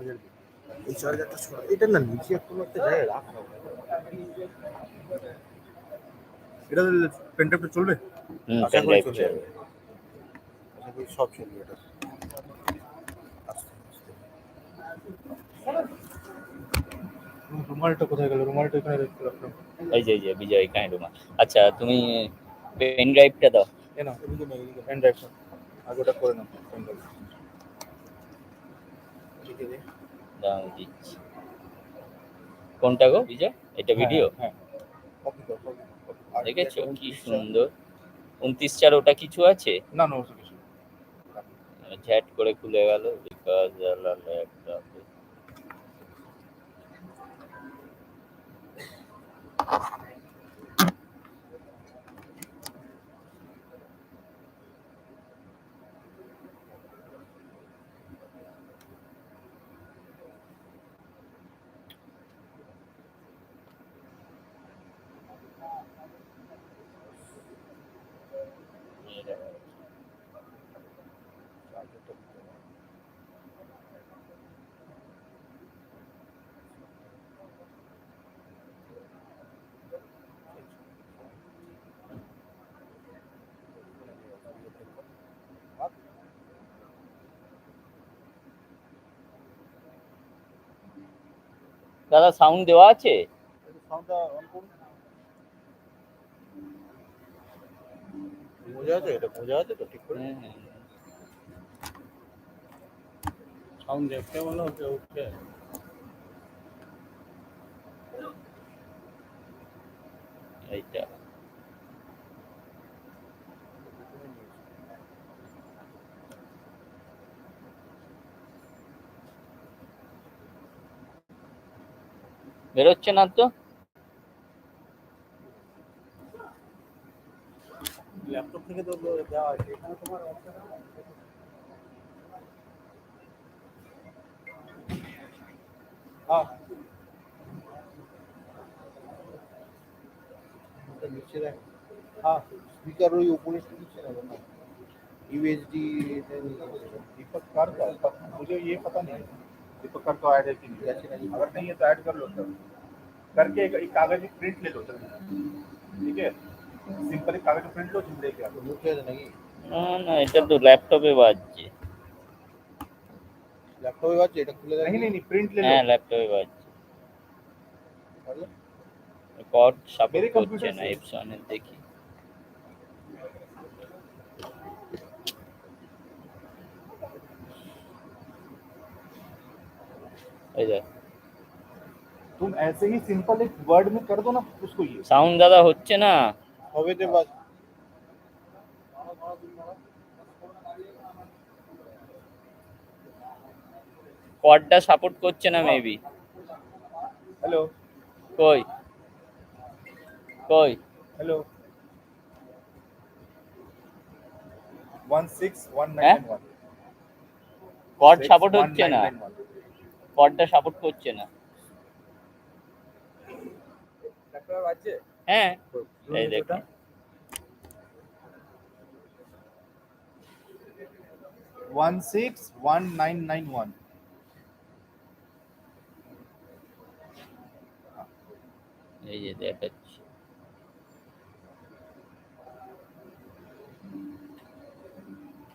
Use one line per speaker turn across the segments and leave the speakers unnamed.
Charger এই চার্জারটা এটা না নিচে কোনো একটা জায়গায় রাখা এটা পেনড্রাইভটা চলবে আশা করি চলবে আশা করি সব চলবে এটা রুমালটা কোথায় গেল রুমালটা এখানে রেখে রাখলাম
এই যে বিজয় এখানে রুমাল আচ্ছা তুমি পেন ড্রাইভটা দাও
না এদিকে না এদিকে পেন ড্রাইভটা আগে ওটা করে নাও পেন ড্রাইভ এদিকে দে
দাও দিচ্ছি কোনটা গো বিজয় এটা ভিডিও
হ্যাঁ কপি কর
দেখেছো কি সুন্দর 29/4 ওটা কিছু আছে
না না ওটা কিছু
ঝ্যাট করে খুলে গেল বিকজ ল্যাপটপ দাদা সাউন্ড দেওয়া আছে
সাউন্ডটা অন করুন বোঝা আছে এটা বোঝা আছে তো ঠিক করে সাউন্ড দেখতে ভালো হচ্ছে ওকে
এইটা বেরোচ্ছে না তো
ল্যাপটপ থেকে তো দেওয়া আছে এখানে তোমার হ্যাঁ নিচে দেখ हाँ स्पीकर वही ऊपर से नीचे ना यूएसडी दीपक कार का मुझे ये पता नहीं है दीपक कार तो ऐड है कि नहीं अगर नहीं है तो ऐड कर लो सर करके एक कागज की प्रिंट ले लो सर ठीक है सिंपल एक कागज की प्रिंट लो जिंदे के आप मुझे नहीं
না এটা তো ল্যাপটপে বাজছে
ল্যাপটপে বাজছে এটা খুলে नहीं नहीं नहीं प्रिंट ले लो
হ্যাঁ ল্যাপটপে বাজছে কর্ড সাপোর্ট করছে না এপসনের দেখি
तुम ऐसे ही सिंपल एक वर्ड में कर दो ना उसको ये
সাউন্ড দাদা হচ্ছে না
হবে তে বাজ
কর্ডটা সাপোর্ট করছে না মেবি
হ্যালো
কই কই
হ্যালো 16191
কর্ড সাপোর্ট হচ্ছে না কর্ডটা সাপোর্ট করছে না
ল্যাপটপ আছে
হ্যাঁ এই দেখো
one six one nine nine one
এই যে দেখাচ্ছি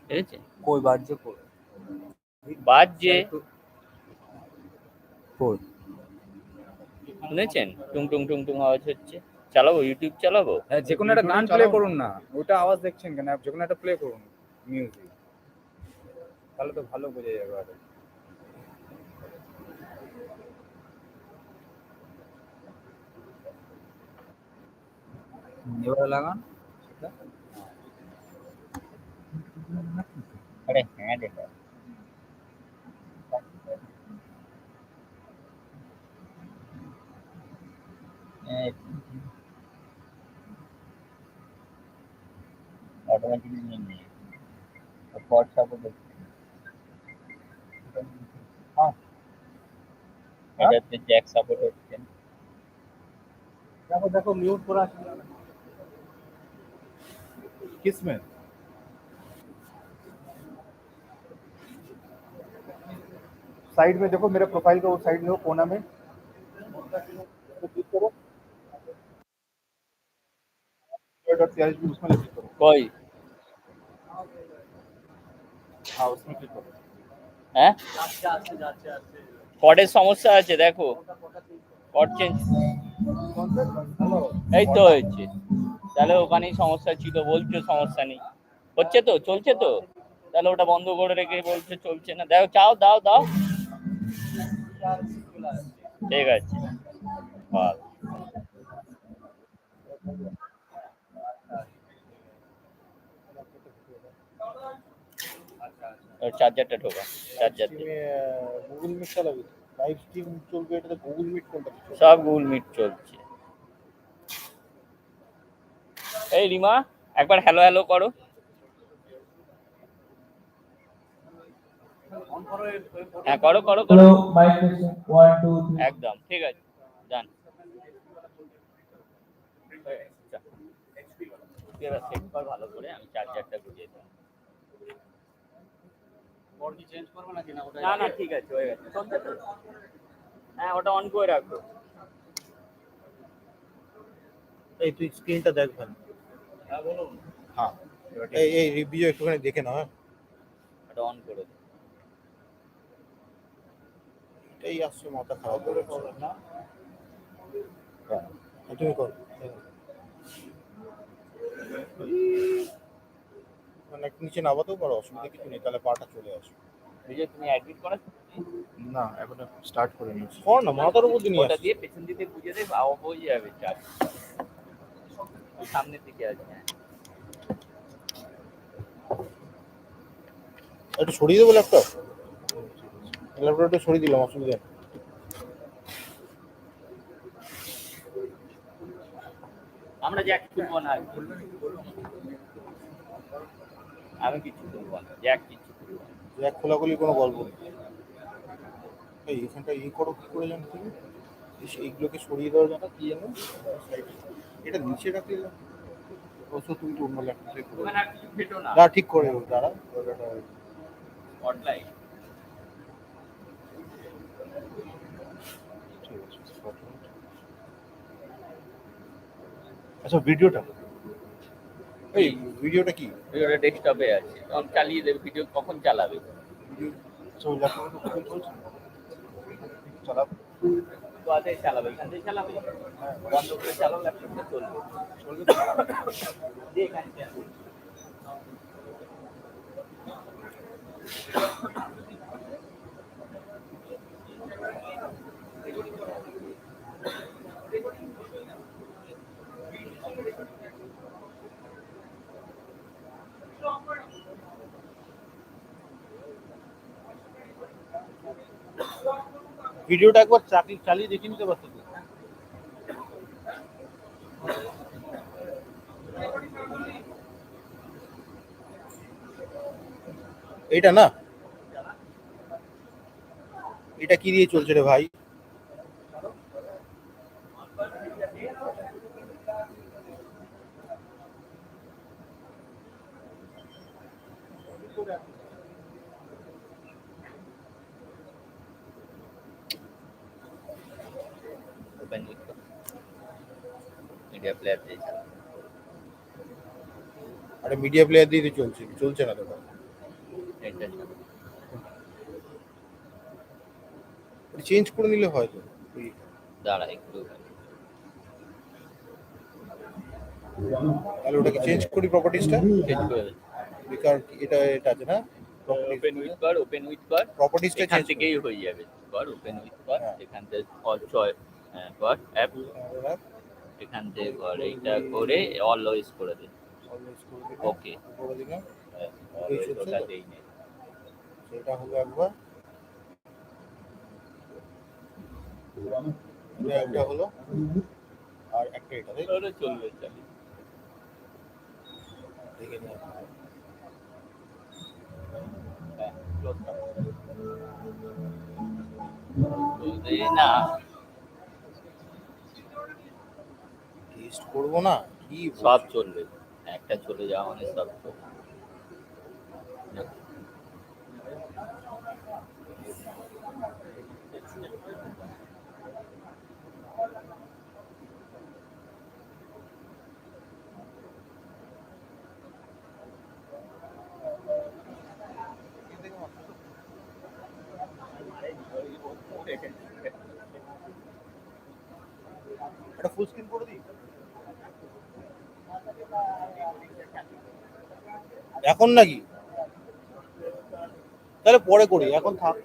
ঠিক আছে
কই বাজছে কই
বাজছে
কই
শুনেছেন টুং টুং টুং টুং আওয়াজ হচ্ছে চালাবো ইউটিউব চালাবো
হ্যাঁ যে কোনো একটা গান প্লে করুন না ওটা আওয়াজ দেখছেন কেন যে কোনো একটা প্লে করুন মিউজিক তাহলে তো ভালো বোঝা যাবে আর এবারে লাগান
আরে হ্যাঁ দেখা ऑटोमेटिकली नहीं है कॉर्ड सापोर्ट हाँ এটাতে জ্যাক সাপোর্ট হচ্ছে
দেখো দেখো মিউট করা আছে किसमें साइड में देखो, मेरे प्रोफाइल का वो साइड में हो कोना में क्लिक करो, CRSB उसमें क्लिक करो।
কই
हाँ उसमें क्लिक करो।
হ্যাঁ কটের সমস্যা আছে দেখো কট চেঞ্জ
कौन सा? हेलो
এই তো হয়েছে তাহলে ওখানেই সমস্যা ছিল বলছো সমস্যা নেই হচ্ছে তো চলছে তো তাহলে ওটা বন্ধ করে রেখে বলছে চলছে না দেখো চাও দাও দাও ঠিক আছে ভালো চার্জারটা ঢোকা চার্জার
গুগল মিট চালাবি, লাইভ স্ট্রিম চলবে, এটাতে গুগল মিট কোনটা?
সব গুগল মিট চলছে এই রিমা একবার হ্যালো হ্যালো করো হ্যাঁ করো করো করো
Hello, mic testing. 1, 2, 3.
একদম ঠিক আছে ডান এবার সেট কর ভালো করে আমি চার্জারটা বুঝিয়ে দেবো না না ঠিক আছে হয়ে গেছে চলছে তো হ্যাঁ ওটা অন করে রাখো
এই তুই স্ক্রিনটা দেখ ভাই।
হ্যাঁ বলুন
হ্যাঁ এই রিভিউ একটুখানি দেখে নাও। হ্যাঁ
ওটা অন করে দাও
এটাই আসছে, মাথা খারাপ করে না। হ্যাঁ তুমি করো, মানে নিচে নামাতেও পারো, অসুবিধা কিছু নেই, তাহলে পাটা চলে আসবে।
ভিডিও তুমি এডিট করা
না এখন স্টার্ট করে নিচ্ছি, কর না, মাথার উপর দিয়ে নিয়ে
ওটা
আসছি।
দিয়ে পেছন দিকে বুঝে দেব অফ হয়ে যাবে চার্জ সামনের দিকে আছে হ্যাঁ
একটু সরিয়ে দেবো ল্যাপটপ, একটু সরিয়ে দিলাম, অসুবিধা নেই।
আমরা জ্যাক খুলবো না আমি কিছু খুলবো না জ্যাক কিছু খুলবো না
জ্যাক খোলাখুলি কোনো গল্প নেই। এই এখানটা করো কি করে জানো তুমি, এইগুলোকে সরিয়ে দেওয়া জানো কি জানো, এটা নিচে রাখলে অবশ্য তুমি তো অন্য ল্যাপটপে করো
ওখানে আর কিছু ফেটো না
না, ঠিক করে দাঁড়া
অনলাইন
ঠিক আছে। আচ্ছা ভিডিওটা, এই ভিডিওটা কি?
ভিডিওটা ডেস্কটপে আছে তখন চালিয়ে দেবে ভিডিও কখন চালাবে
ভিডিও সব ল্যাপটপে তো খুলে চলছে, চালাবো
তো আগে চালাবে এখান থেকে চালাবে বন্ধ করে চালাও ল্যাপটপটা চলবে
চলবে
দিয়ে এখানে চালাবে
ভিডিওটা একবার চালিয়ে দেখে নিতে পারতো তো। এটা না, এটা কি দিয়ে চলছে রে ভাই?
ওপেন মিডিয়া প্লেয়ার দিয়ে চালাও
আরে মিডিয়া প্লেয়ার দিয়ে চলছে, চলছে না দাদা,
এটা চালাও
চেঞ্জ করে নিলে হয় তো।
দাঁড়া একটু
তাহলে ওটাকে চেঞ্জ করি, প্রপার্টিজটা
চেঞ্জ করে দে
বেকার, এটা আছে না,
ওপেন উইথ কর
প্রপার্টিজটা
এখান
চেঞ্জ
থেকেই হয়ে যাবে কর ওপেন উইথ কর এখান থেকে অল চয় কর অ্যাপ এখান থেকে কর এইটা করে অলওয়েজ করে দে ওকে
করে দিলাম,
ওটা দেই নে
সেটা হবে একবার, এটা হলো, আর একটা এটা তাই তো?
ওটা চলবে চালি
দেখে নিই
না
টেস্ট করবো না কি
সব চলবে একটা চলে যাওয়া মানে সব চলবে
একটা ফুল স্ক্রিন করে দিই এখন নাকি তাহলে পরে করি এখন থাক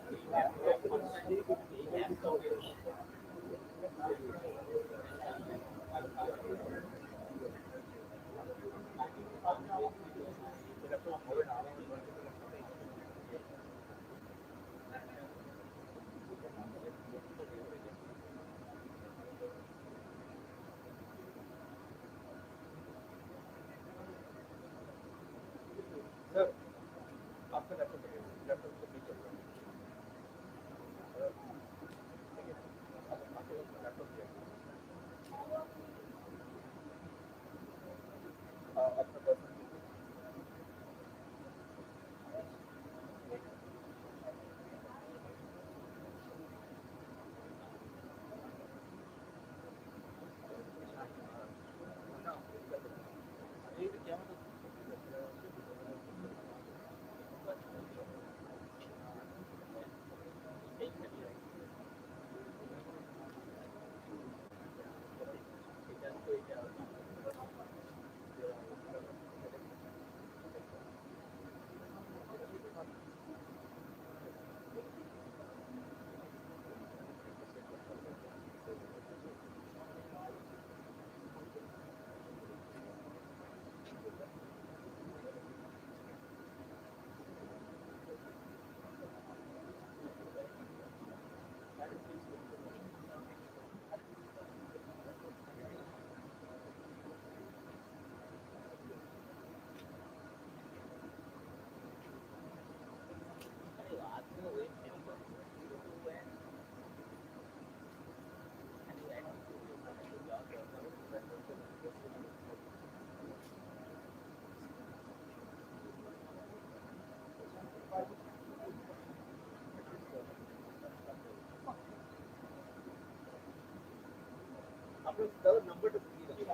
আপনার দাদা নাম্বারটা দিয়ে দেবেন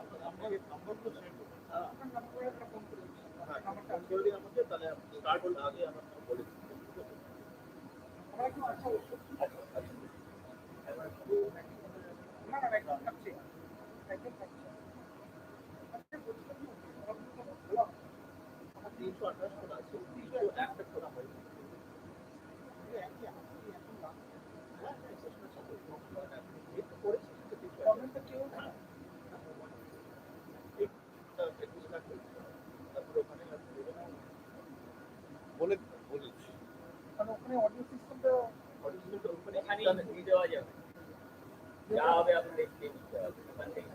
নাম্বার তো সেন্ড করুন আপনার নাম্বারে একটা ফোন করে দিন নাম্বারটা করে দিন আমাকে তাহলে স্টার্ট হলে আগে আমরা বলে দিই আমরা একটু আচ্ছা না না একদম থাকছে একদম থাকছে আমার 328 করে আছে 301 করে হয় একই এখন না হ্যাঁ সেশনের সাথে একটু করেছি কমেন্টটা কেউ না বলে বলেছি কারণ ওখানে অডিও সিস্টেমটা
ওখানে দিয়ে দেওয়া যাবে যা হবে আপনি দেখতে নিতে হবে ওখান থেকে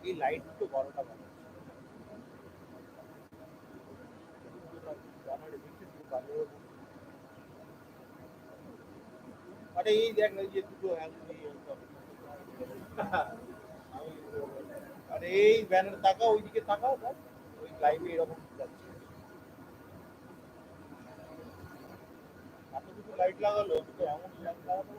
এই লাইট তো বড়টা ভালো আরে এই দেখ না যে দুটো আরে এই ব্যানার তাকা ওইদিকে তাকাও দেখ ওই লাইভে এরকম যাচ্ছে এত কিছু লাইট লাগালো তো এমন লাইট লাগানো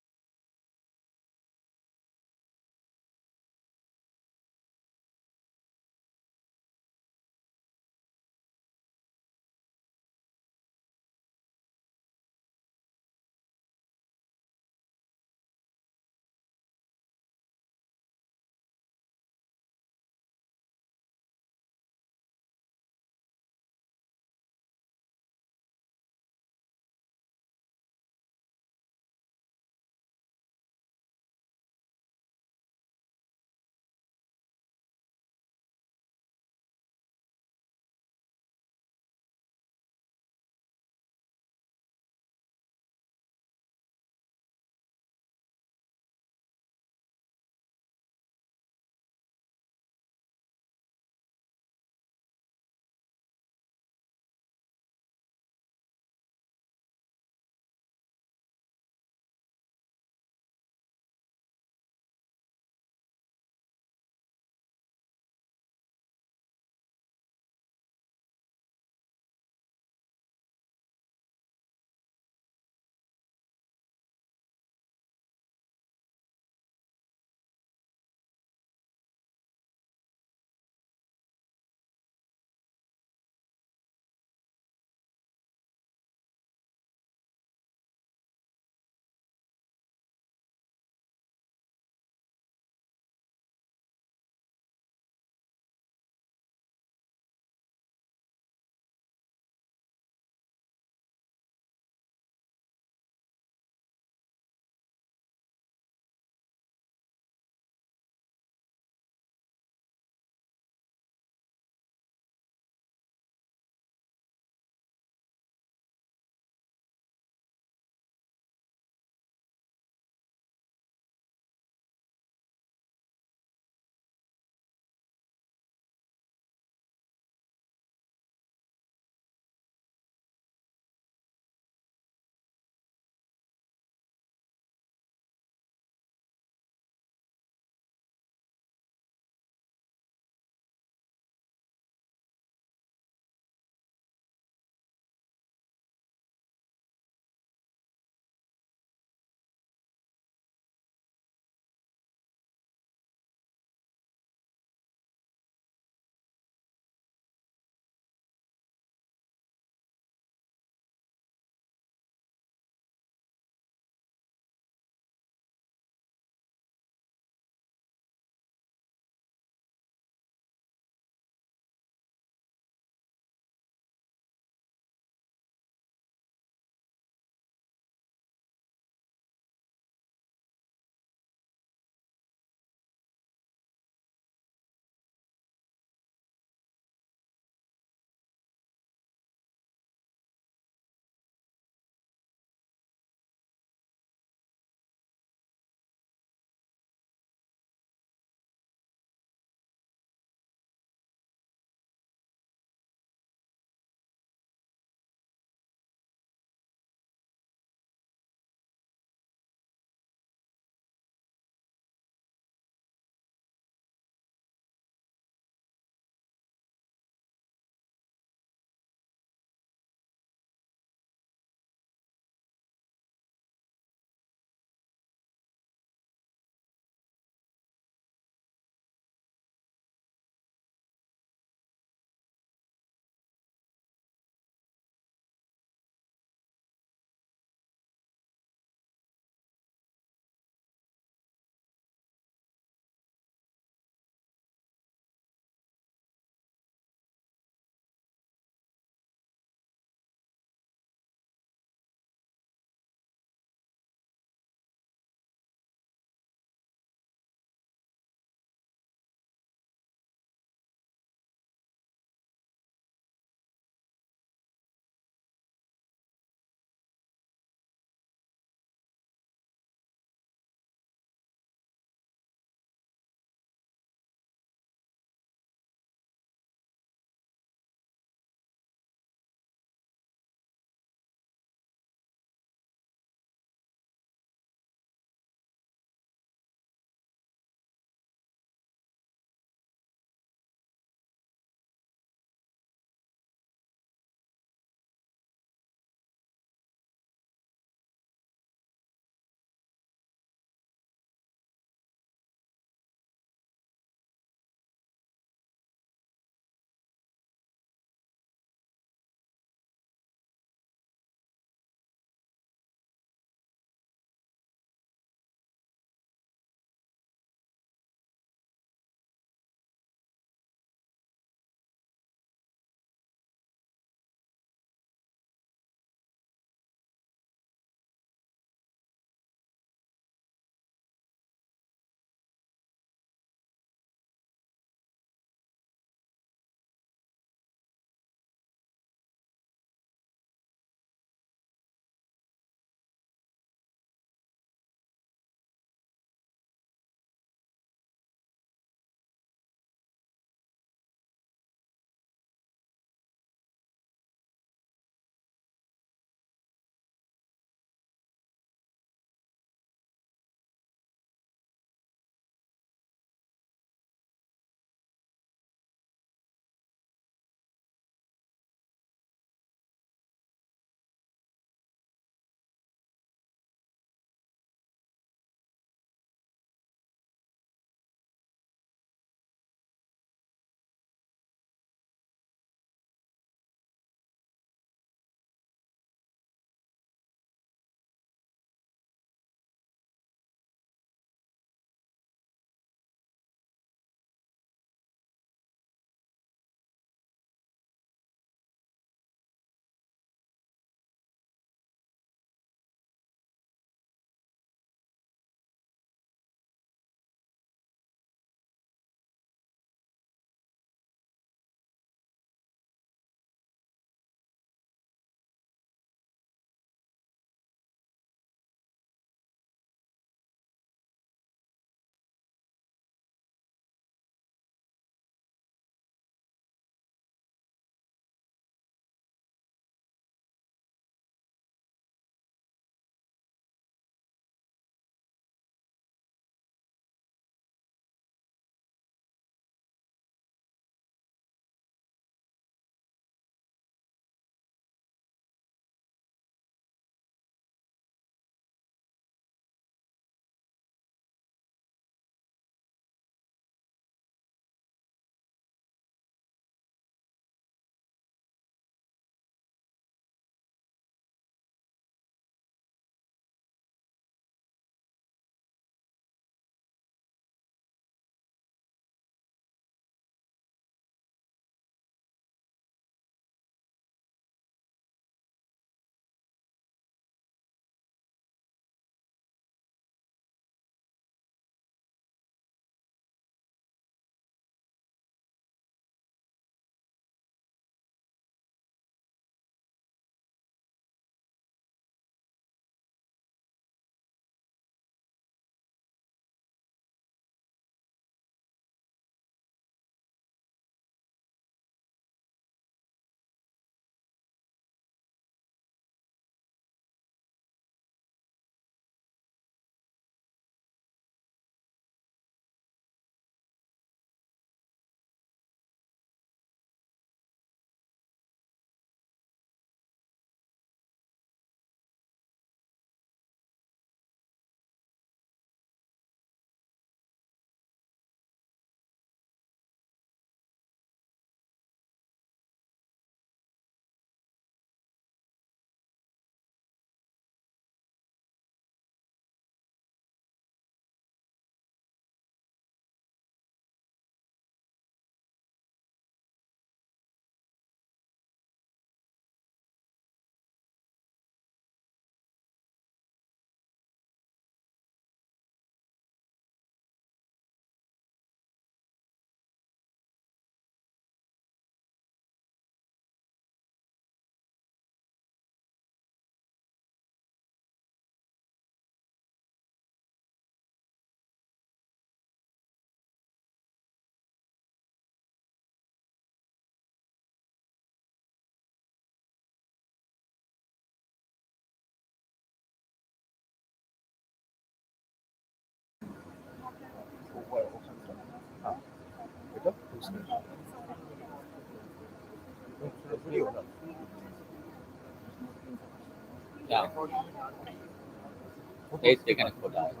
এই তো এখানে খোলা আছে।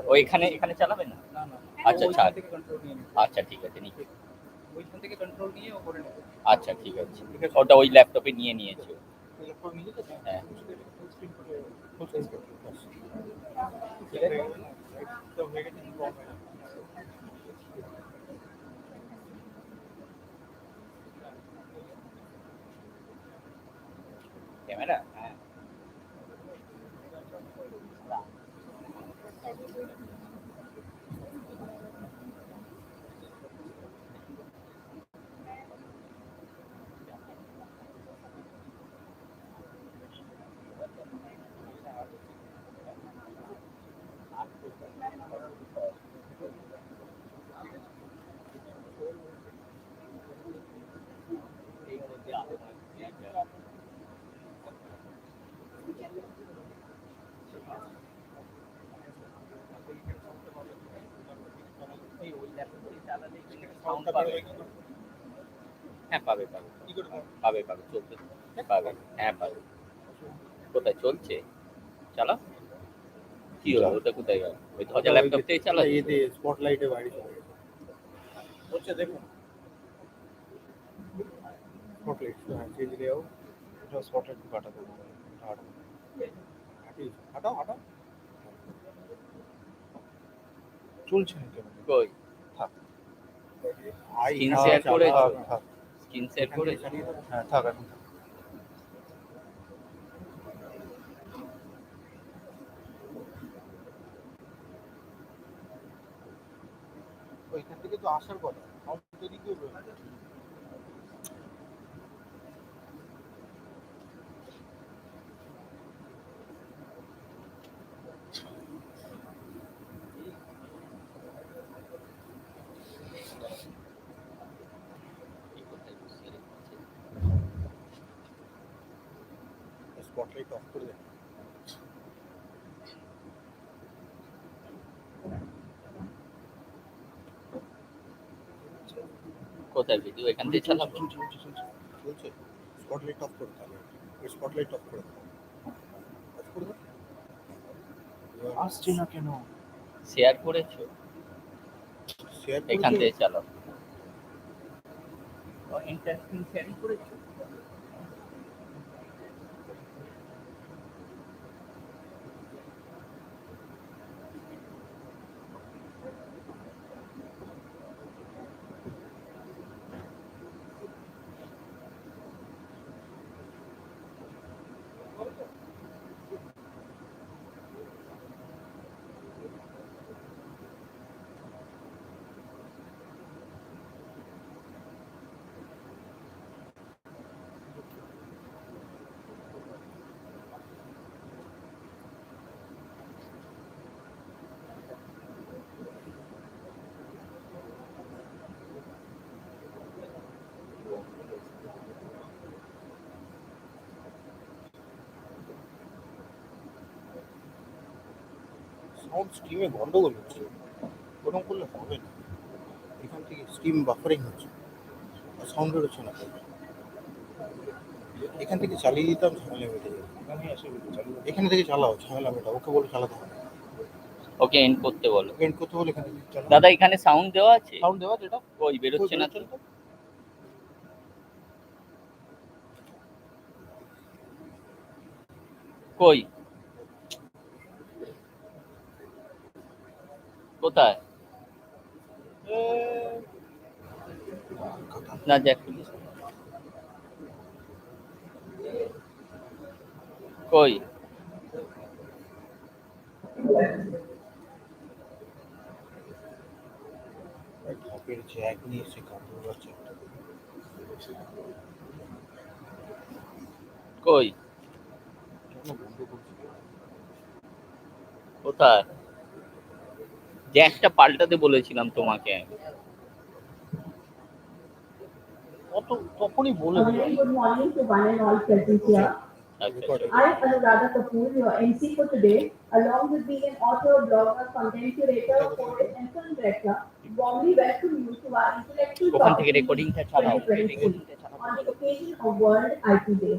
ও এখানে এখানে চালাবে না? আচ্ছা ছাড়। আচ্ছা ঠিক আছে নিচে।
ওইখান থেকে কন্ট্রোল নিয়ে ওপরে নেবে।
আচ্ছা ঠিক আছে, ওটা ওই ল্যাপটপে নিয়ে নিয়েছে। হ্যাঁ ক্যামেরা, হ্যাঁ হ্যাঁ পাবে পাবে পাবে পাবে চলতে পাবে, হ্যাঁ পাবে। কোথায় চলছে চালাও, কি হলো ওটা কোথায় গেল? ওই ধ্বজা ল্যাপটপ থেকে চালা।
এতে স্পটলাইটে বাইরে চলে গেছে হচ্ছে দেখুন স্পটলাইট চেঞ্জ লেও স্পটলাইট কাটা দেবো হাঁটাও হাঁটাও চলছে না কেন
কই
থাক
স্ক্রিন শেয়ার করেছো? স্ক্রিন শেয়ার করে
হ্যাঁ থাক এখন থাক। ওইখান থেকে তো আসার কথা সাউন্ড তৈরি করবে স্পটলাইট অফ করে দেন
কোথায় ভিডিও এখান থেকে চালাবো?
চলছে স্পটলাইট অফ করে তাহলে স্পটলাইট অফ করে দাও অফ করে দাও আসছে না কেন
শেয়ার করেছো?
শেয়ার
এখান থেকে চালাও। ইন্টারেস্টিং শেয়ারিং করেছো?
সাউন্ড স্ট্রিমে গন্ডগোল হচ্ছে ওরকম করলে হবে না এখান থেকে স্ট্রিম বাফারিং হচ্ছে আর সাউন্ড বেরোচ্ছে না এখান থেকে চালিয়ে দিতাম ঝামেলা মেটে যাবে এখানে থেকে চালাও ঝামেলা মেটা ওকে বলে চালাতে হবে
ওকে এন্ড করতে বলো।
এন্ড করতে হলে এখান থেকে চালাও
দাদা এখানে সাউন্ড দেওয়া আছে?
সাউন্ড দেওয়া যেটা
কই বেরোচ্ছে না তো। কই কোথায় না জ্যাক খুলিস কই
ঢাকের জ্যাক নিয়ে এসে কাপড় যাচ্ছে
কই
কেন বন্ধ করছি
কোথায়? জ্যাকটা পাল্টাতে বলেছিলাম তোমাকে।
তখনই বলে দিলাম
Good morning to one and all present here.
अच्छा अच्छा
I'm Anuradha Kapoor, your MC for today, along with being an author, blogger, content curator, poet, and film director. Warmly welcome you to our Intellectual
ওখান থেকে
Property
রেকর্ডিংটা চালাও
2023 on the occasion of World IP Day.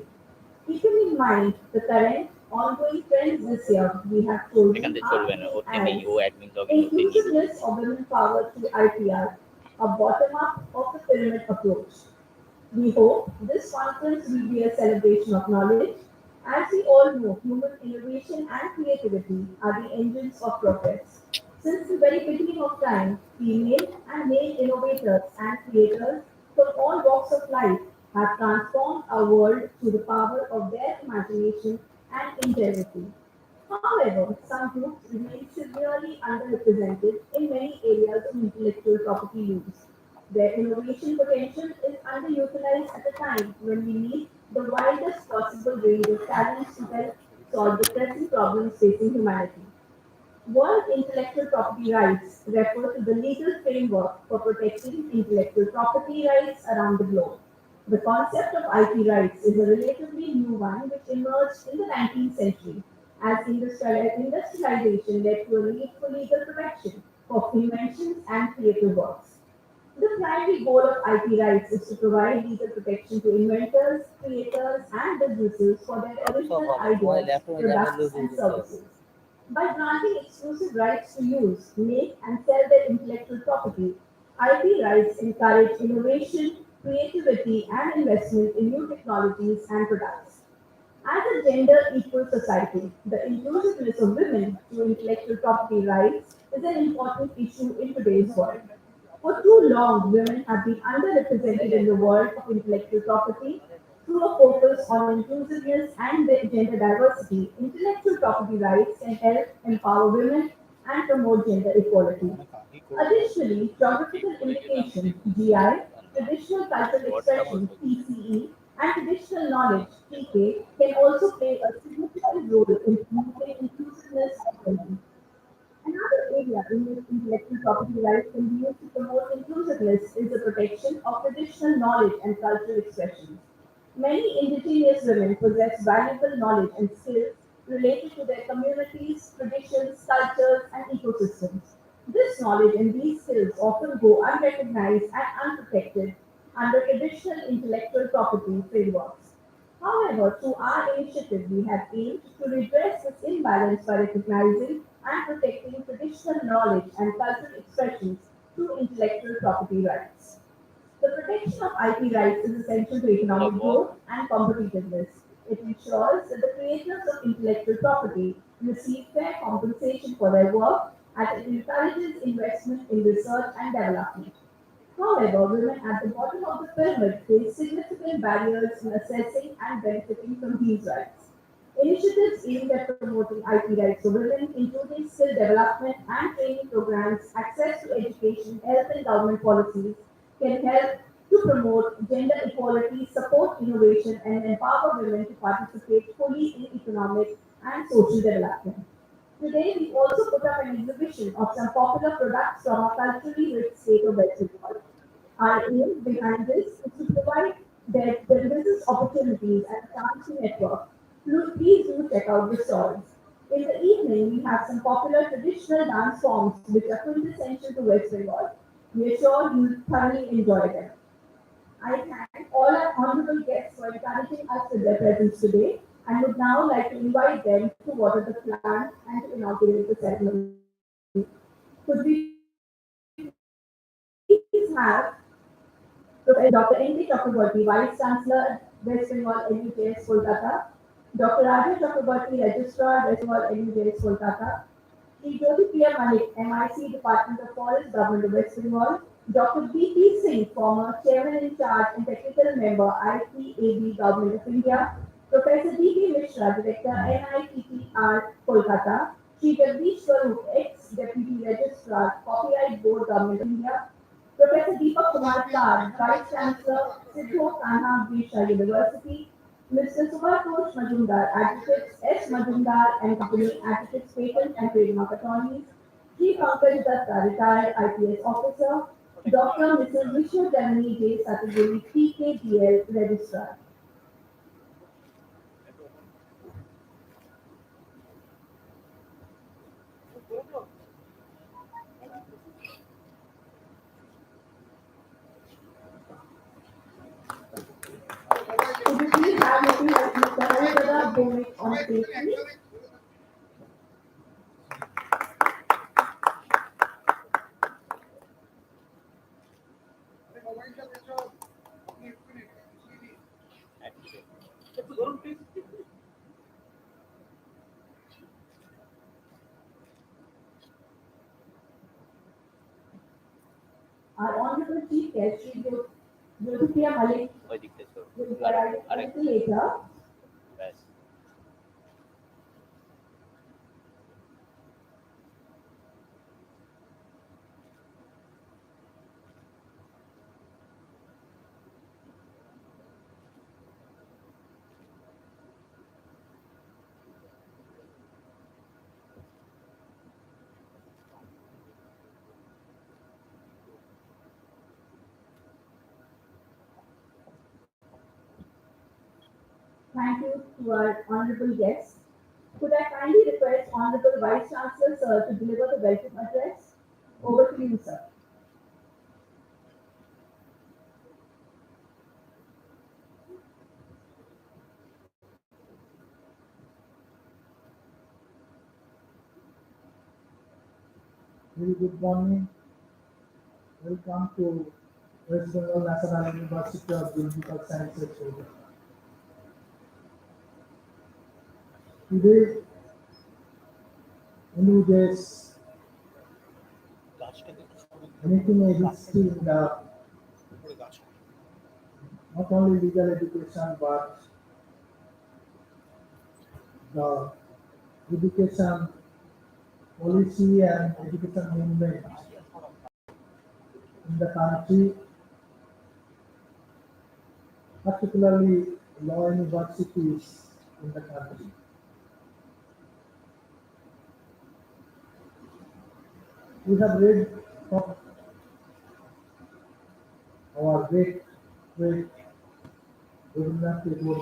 Keeping in mind the current ongoing trends this year, we have
এখান
chosen
থেকে চলবে না ও
IP
থেমেই
as
ও admin login করতে নিয়ে
Inclusiveness of Women Power through IPR, a bottom-up of the pyramid approach. We hope this conference will be a celebration of knowledge. As we all know, human innovation and creativity are the engines of progress. Since the very beginning of time, female and male innovators and creators from all walks of life have transformed our world through the power of their imagination and ingenuity. However, some groups remain severely underrepresented in many areas of intellectual property use. Their innovation potential is underutilized at a time when we need the widest possible range of talents to help solve the pressing problems facing humanity. World intellectual property rights refer to the legal framework for protecting intellectual property rights around the globe. The concept of IP rights is a relatively new one which emerged in the 19th century as industrialization led to a need for legal protection for inventions and creative works. The primary goal of IP rights is to provide legal protection to inventors, creators, and businesses for their original ideas, products, and services. By granting exclusive rights to use, make, and sell their intellectual property, IP rights encourage innovation, creativity, and investment in new technologies and products. As a gender equal society, the inclusiveness of women to intellectual property rights is an important issue in today's world. For too long, women have been underrepresented in the world of intellectual property. Through a focus on inclusiveness and gender diversity, intellectual property rights can help empower women and promote gender equality. Additionally, geographical indication (GI), traditional cultural expression (TCE), and traditional knowledge (TK) can also play a significant role in promoting inclusiveness of women. Another area in which intellectual property rights can be used to promote inclusiveness is the protection of traditional knowledge and cultural expressions. Many indigenous women possess valuable knowledge and skills related to their communities, traditions, cultures, and ecosystems. This knowledge and these skills often go unrecognized and unprotected under traditional intellectual property frameworks. However, through our initiative, we have aimed to redress this imbalance by recognizing and protecting traditional knowledge and cultural expressions through intellectual property rights. The protection of IP rights is essential to economic growth and competitiveness. It ensures that the creators of intellectual property receive fair compensation for their work and it encourages investment in research and development. However, women at the bottom of the pyramid face significant barriers in assessing and benefiting from these rights. Initiatives aimed at promoting IP rights for women, including skill development and training programs, access to education, health, and government policies, can help to promote gender equality, support innovation, and empower women to participate fully in economic and social development. Today, we also put up an exhibition of some popular products from our culturally rich state of West Bengal. Our aim behind this is to provide their business opportunities and a chance to network. Please do check out the stalls. In the evening, we have some popular traditional dance forms which are quintessential to West Bengal. We are sure you'll thoroughly enjoy them. I thank all our honorable guests for encouraging us with their presence today and would now like to invite them to water the plant and to inaugurate the ceremony. Could we please have Dr. N. Chakraborty, Vice Chancellor, West Bengal NUJS Kolkata, Dr. Rajesh Chakraborty, Registrar, West Bengal NUJS Kolkata, Shri Jyoti Priya Malik, MIC, Department of Forest, Government of West Bengal, Dr. Dpiit Singh, former Chairman in Charge and Technical Member, IPAB, Government of India, Professor D.P. Mishra, Director, NITTR, Kolkata, Shri Jagdish Swarup, ex-Deputy Registrar, Copyright Board, Government of India, Professor Deepak Kumar Kar, Vice Chancellor, Siddho Kanha Visha University, Mr. Subhatosh Majumdar, Advocates S. Majumdar and Company, Advocates Patent and Trademark Attorneys, Sri Pankaj Datta, Retired IPS Officer, Dr. Mrs. Vishnu Janani J. Sataguri, PKDL Registrar. going on safely. Our Honorable Chief Guest, Shri Jyotipriya Malik,
ওই দিকটা চল
will
R
arrive a
আরেক
little later.
ব্যাস
Thank you to our honorable guests. Could I kindly request Honorable Vice Chancellor Sir to deliver the welcome address? Over to you, sir.
Very good morning. Welcome to West Bengal National University of Political Sciences. Today, Wbnujs making a history in the not only legal education but the education policy and education movement in the country, particularly law universities in the country. We have read from our great Wbnujs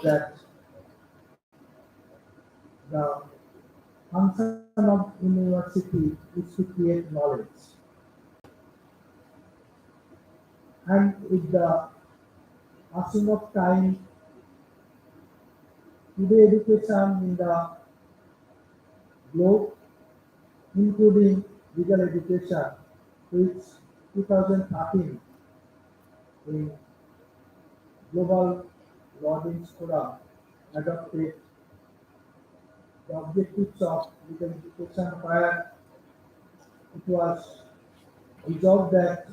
that the function of university is to create knowledge. And with the passing of time, today education in the globe, including legal education, which 2013 in Global Law Forum adopted the objectives of legal education, where it was resolved that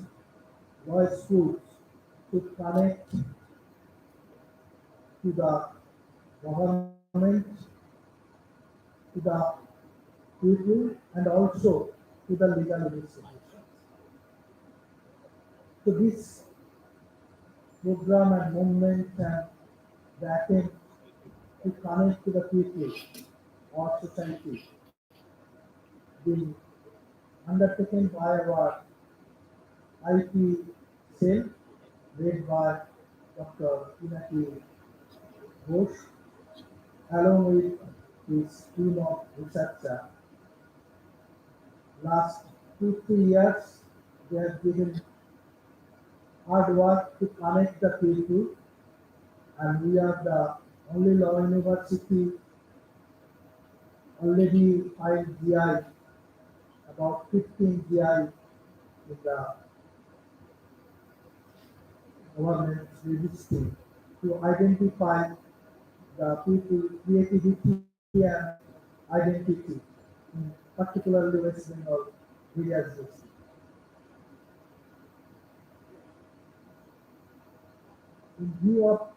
law schools should connect to the government, to the people, and also to the legal institutions. So this program and movement and the attempt to connect to the people or society being undertaken by our IT cell led by Dr. Pinaki Ghosh along with his team of researchers. Last 2-3 years, they have given hard work to connect the people, and we are the only law university already filed GI, about 15 GI in the government registry to identify the people creativity and identity, particularly West Bengal areas. In view of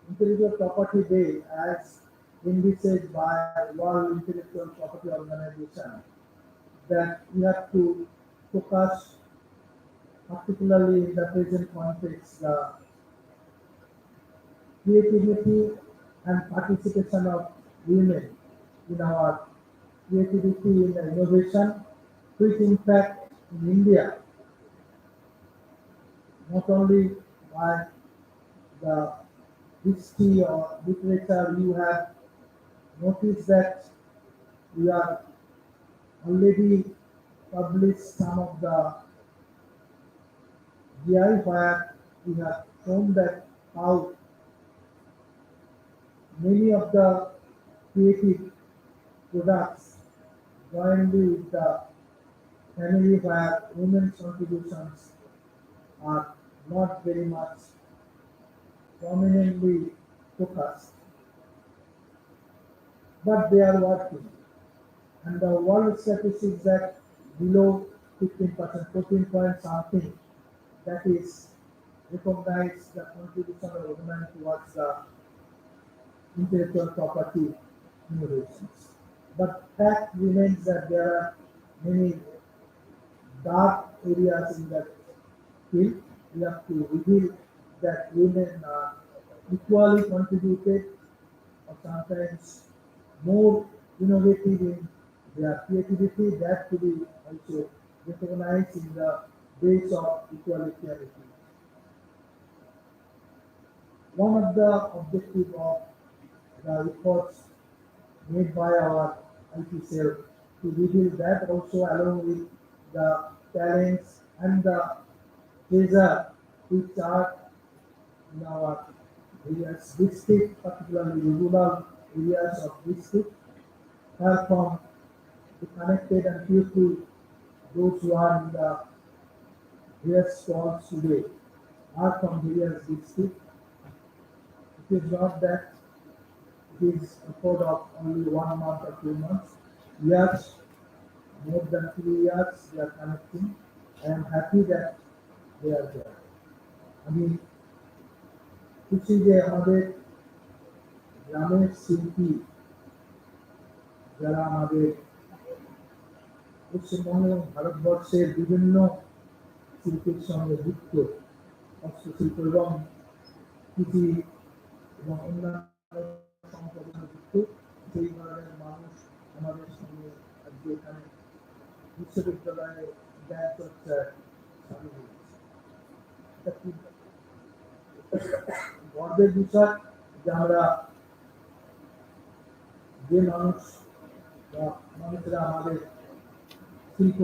Intellectual Property Day as envisaged by World Intellectual Property Organization, that we have to focus particularly in the present context the creativity and participation of women in our creativity in innovation, which in fact in India, not only by the history or literature, you have noticed that we are already published some of the GI where we have shown that how many of the creative products jointly with the family where women's contributions are not very much prominently focused, but they are working. And the world statistics that below 15%, 14 point something, that is recognize the contribution of women towards the intellectual property innovations. But fact remains that there are many dark areas in that field. We have to reveal that women are equally contributed or sometimes more innovative in their creativity, that to be also recognized in the base of equality. One of the objectives of the efforts made by our IT cell to reveal that also along with the talents and the treasure which are in our various district, particularly rural areas of district, are from the connected and people, those who are in the various stalls today are from various districts. It is not that it is a code of only 1 month or 2 months. Years, more than 3 years, they are connecting. I am happy that they are there. আমি খুশি যে আমাদের গ্রামের শিল্পী যারা আমাদের পশ্চিমবঙ্গ এবং ভারতবর্ষের বিভিন্ন শিল্পের সঙ্গে যুক্ত হস্তশিল্প এবং কৃষি এবং অন্যান্য সম্প্রদায় যুক্ত সেই ধরনের মানুষ আমাদের সঙ্গে আজকে এখানে বিশ্ববিদ্যালয়ে জ্ঞান চর্চায় সামিল হয়েছে। এটা খুব গর্বের বিষয় যে আমরা যে মানুষ বা মানুষরা আমাদের শিল্প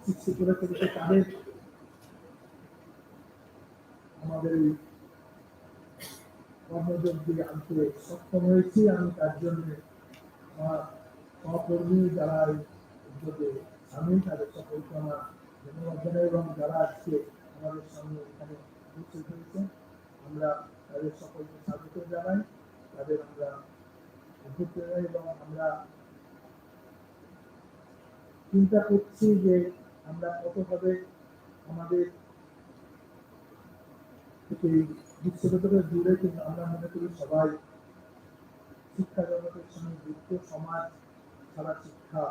সৃষ্টি করে চলেছে তাদের আমাদের এই কর্মযোগ দিয়ে আনতে সক্ষম হয়েছি। আমি তার জন্য আমার সহকর্মী যারা এই উদ্যোগে সামিল তাদের সকলকে আমার ধন্যবাদ জানাই এবং যারা আজকে আমাদের সঙ্গে এখানে উপস্থিত হয়েছেন আমরা তাদের সকলকে স্বাগত জানাই, তাদের আমরা অভ্যর্থ জানাই এবং আমরা চিন্তা করছি যে আমরা কতভাবে আমাদের এই বিশ্ববিদ্যালয় জুড়ে কিন্তু আমরা মনে করি সবাই শিক্ষা জগতের সঙ্গে যুক্ত, সমাজ ছাড়া শিক্ষা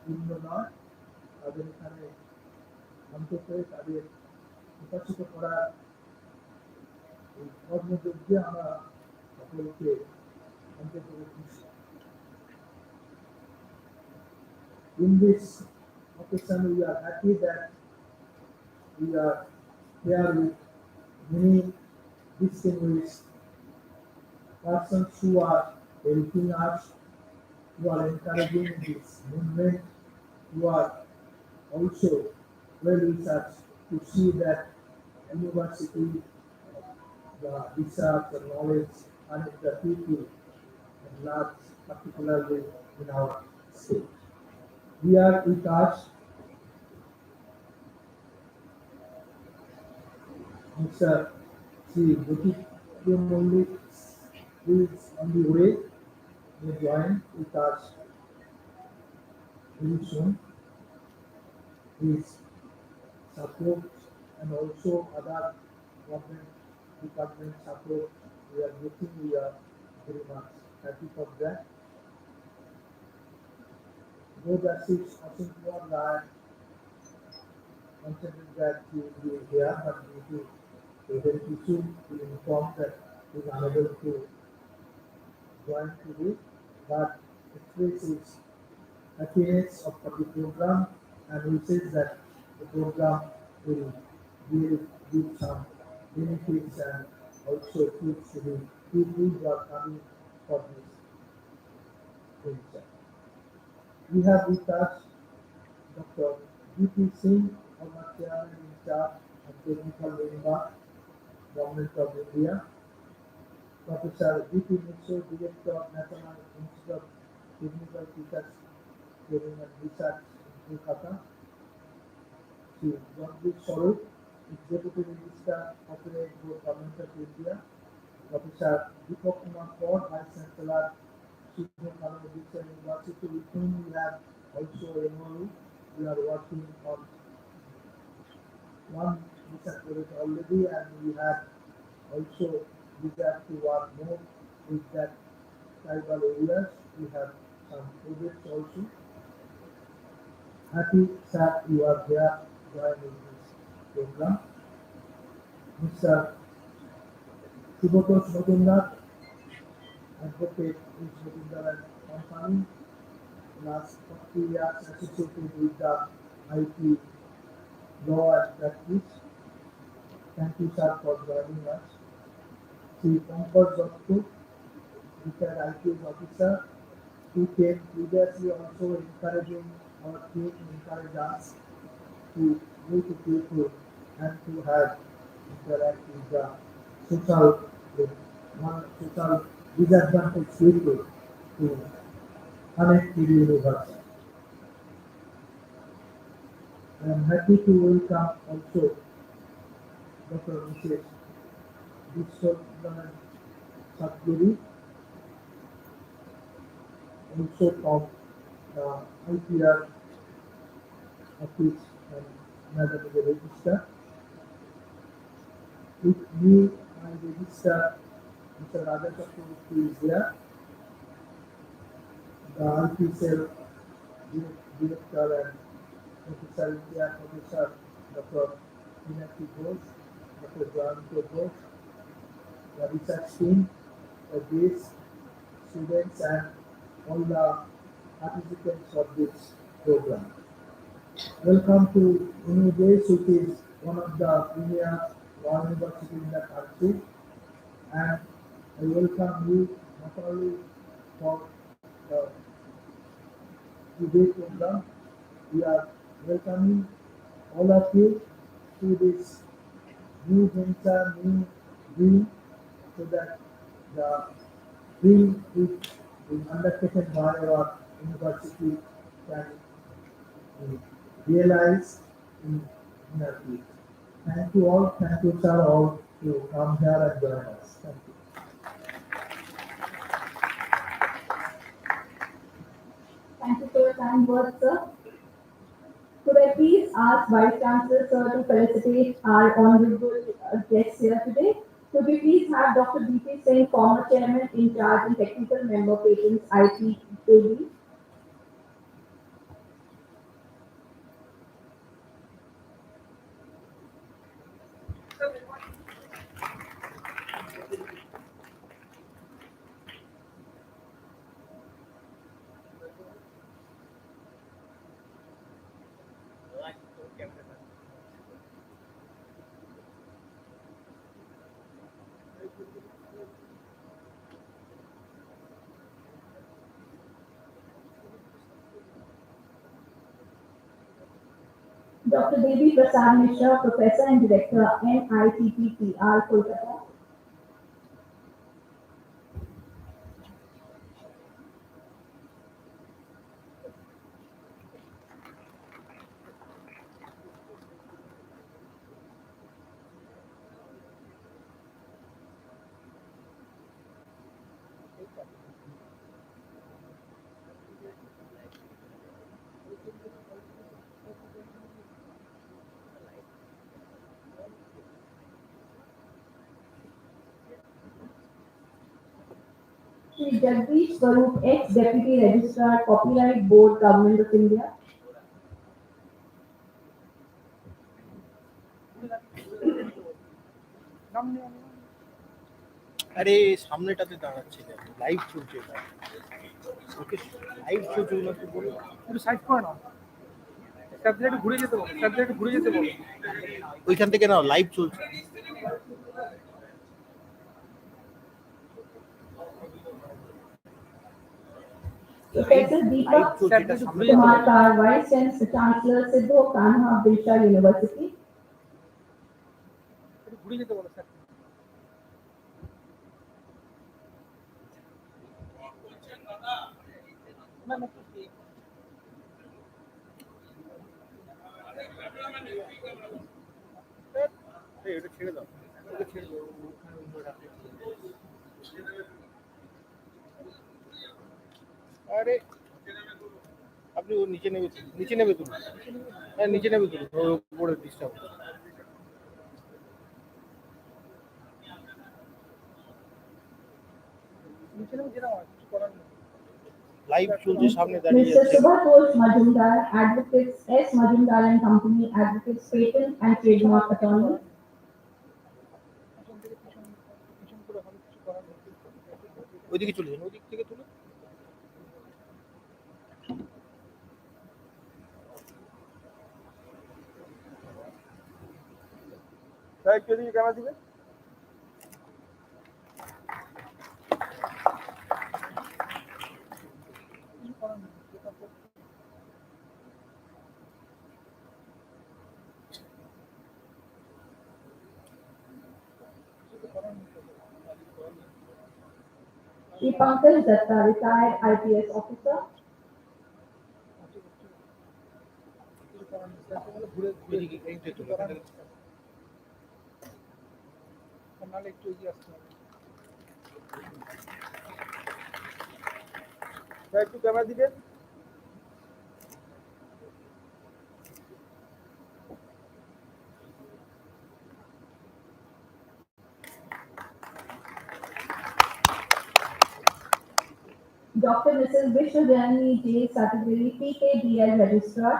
পূর্ণ নয়। তাদের এখানে অন্তত তাদের প্রকাশিত করার এই কর্মযজ্ঞে আমরা সকলকে অন্তত খুশি। In this occasion, we are happy that we are here with many distinguished persons who are helping us, who are encouraging this movement, who are also well researched to see that university, the research and knowledge and the people at large, particularly in our state. We are with us Mr. Dpiit is on the way. He join with us very soon. His support and also other government department support we are getting. We are very much happy for that. Though Justice Ashim Kumar Rai considered that he will be here, but due to a health issue, he informed that he is unable to join today, but expresses happiness of the program and he says that the program will give some benefits and also fruits to the people who are coming for this venture. We have with us Dr. Dpiit Singh, our chairman in charge of technical member, Government of India. Professor Dpiit, Director of National Institute of Technical Research, Training and Research in Kolkata. Sri Jagdish Swarup, Executive Registrar, Copyright Board, Government of India. Professor Deepak Kumar Kaur, Vice Chancellor, Sydney University, with whom we have also a MOU. We are working on one research project already, and we have also desire to work more with that tribal areas. We have some projects also. Happy that you are here joining this program. Mr. Subhatos Majumdar, advocate in Majumdar and Company, last 40 years associated with the IT law and practice. Thank you, sir, for joining us. Sri Pankaj Dotto, retired IPS officer, who came previously also encouraging our team, encourage us to go to people and to have interact with the social, one social disadvantaged people to connect with the universe. I am happy to welcome also Dr. Mrs. Vishwanath Satguru, also from the IPR office, and Madam is a registrar. With me, my registrar, Mr. Raja Chakraborty is there. The IP cell director and Professor India, Professor Dr. Minaki Ghosh, Dr. Joanto Ghosh, the research team, the guests, students, and all the participants of this program. Welcome to Wbnujs, which is one of the premier law universities in the country, and I welcome you not only for the debate program, we are welcoming all of you to this new venture, new dream, so that the dream which is undertaken by our university can be realized in our future. Thank you all. Thank you, sir, all to come here and join us. Thank you.
Thank you for your kind words, sir. Could I please ask Vice Chancellor, sir, to felicitate our honorable guests here today? Could we please have Dr. Dpiit Singh, former chairman in charge and technical member, Patents IT AB? Dr. Devi Prasad Mishra, Professor and Director, NITPPR, Kolkata. Sri Jagdish Swarup, ex-Deputy Registrar, Copyright Board, Government of India.
আরে সামনেটাতে দাঁড়াচ্ছে live চলছে এটা ওকে live show চলবে তো বলো
একটু side করে নাও, subject ঘুরে যেতে বলো, সাবজেক্ট ঘুরে যেতে বলো।
ওইখান থেকে নাও লাইভ চলছে
Professor Deepak Kumar Kar, Vice Chancellor, Siddho Kanha Birsha University.
একটু ঘুরে যেতে বলো স্যার।
এই, এটা ছেড়ে দাও, ওকে ছেড়ে দাও, ওখানে অন্য রাখে। আরে আপনি ও নিচে নেবে তুলুন, হ্যাঁ নিচে নেবে তুলুন, ওর উপরে ডিস্টার্ব। লাইভ চলছে, সামনে দাঁড়িয়ে
Mr.
আছে।
Subhatosh Majumdar, Advocates S. Majumdar and Company, Advocates Patent and Trademark Attorney.
ওইদিকে চলে যান, ওইদিক থেকে তুলে। সাহেব যদি ক্যামেরা দিবে।
Pankaj Datta, retired IPS officer.
ওইদিকে এইটা তুলে, নাহলে একটু এগিয়ে আসতে হবে। সাহেব একটু ক্যামেরা দিকে।
Dr. Mrs. Vishwajanani J. Satagiri, PKDL Registrar.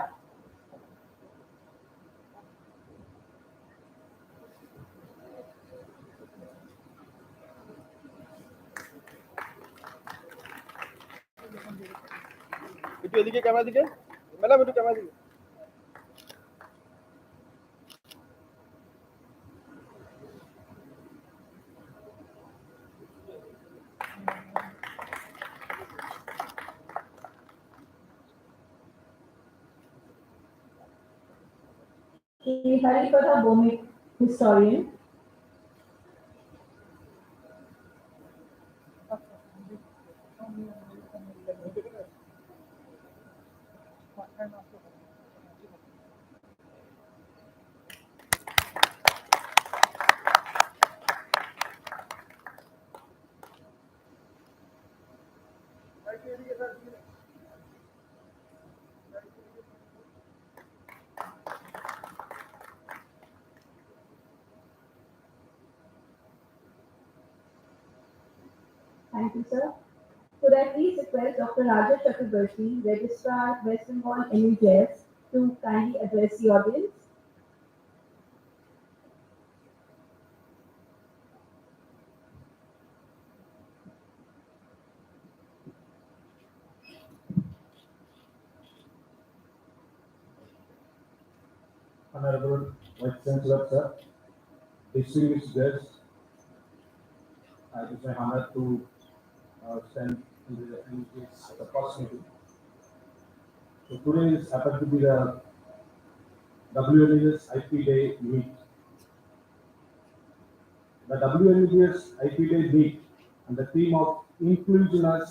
একটু এদিকে ক্যামেরা দিকে, ম্যাডাম একটু ক্যামেরা দিকে।
Sri Haripatha Bhomik, historian. Thank you, sir. Could I please request Dr. Raja Chakrabarti, Registrar, West Bengal NUJS, to kindly address the audience?
Honorable Vice Chancellor, sir, distinguished guests, it is my honor to stand in this opportunity. So today is happened to be the Wbnujs IP Day meet. The Wbnujs IP Day meet and the theme of inclusiveness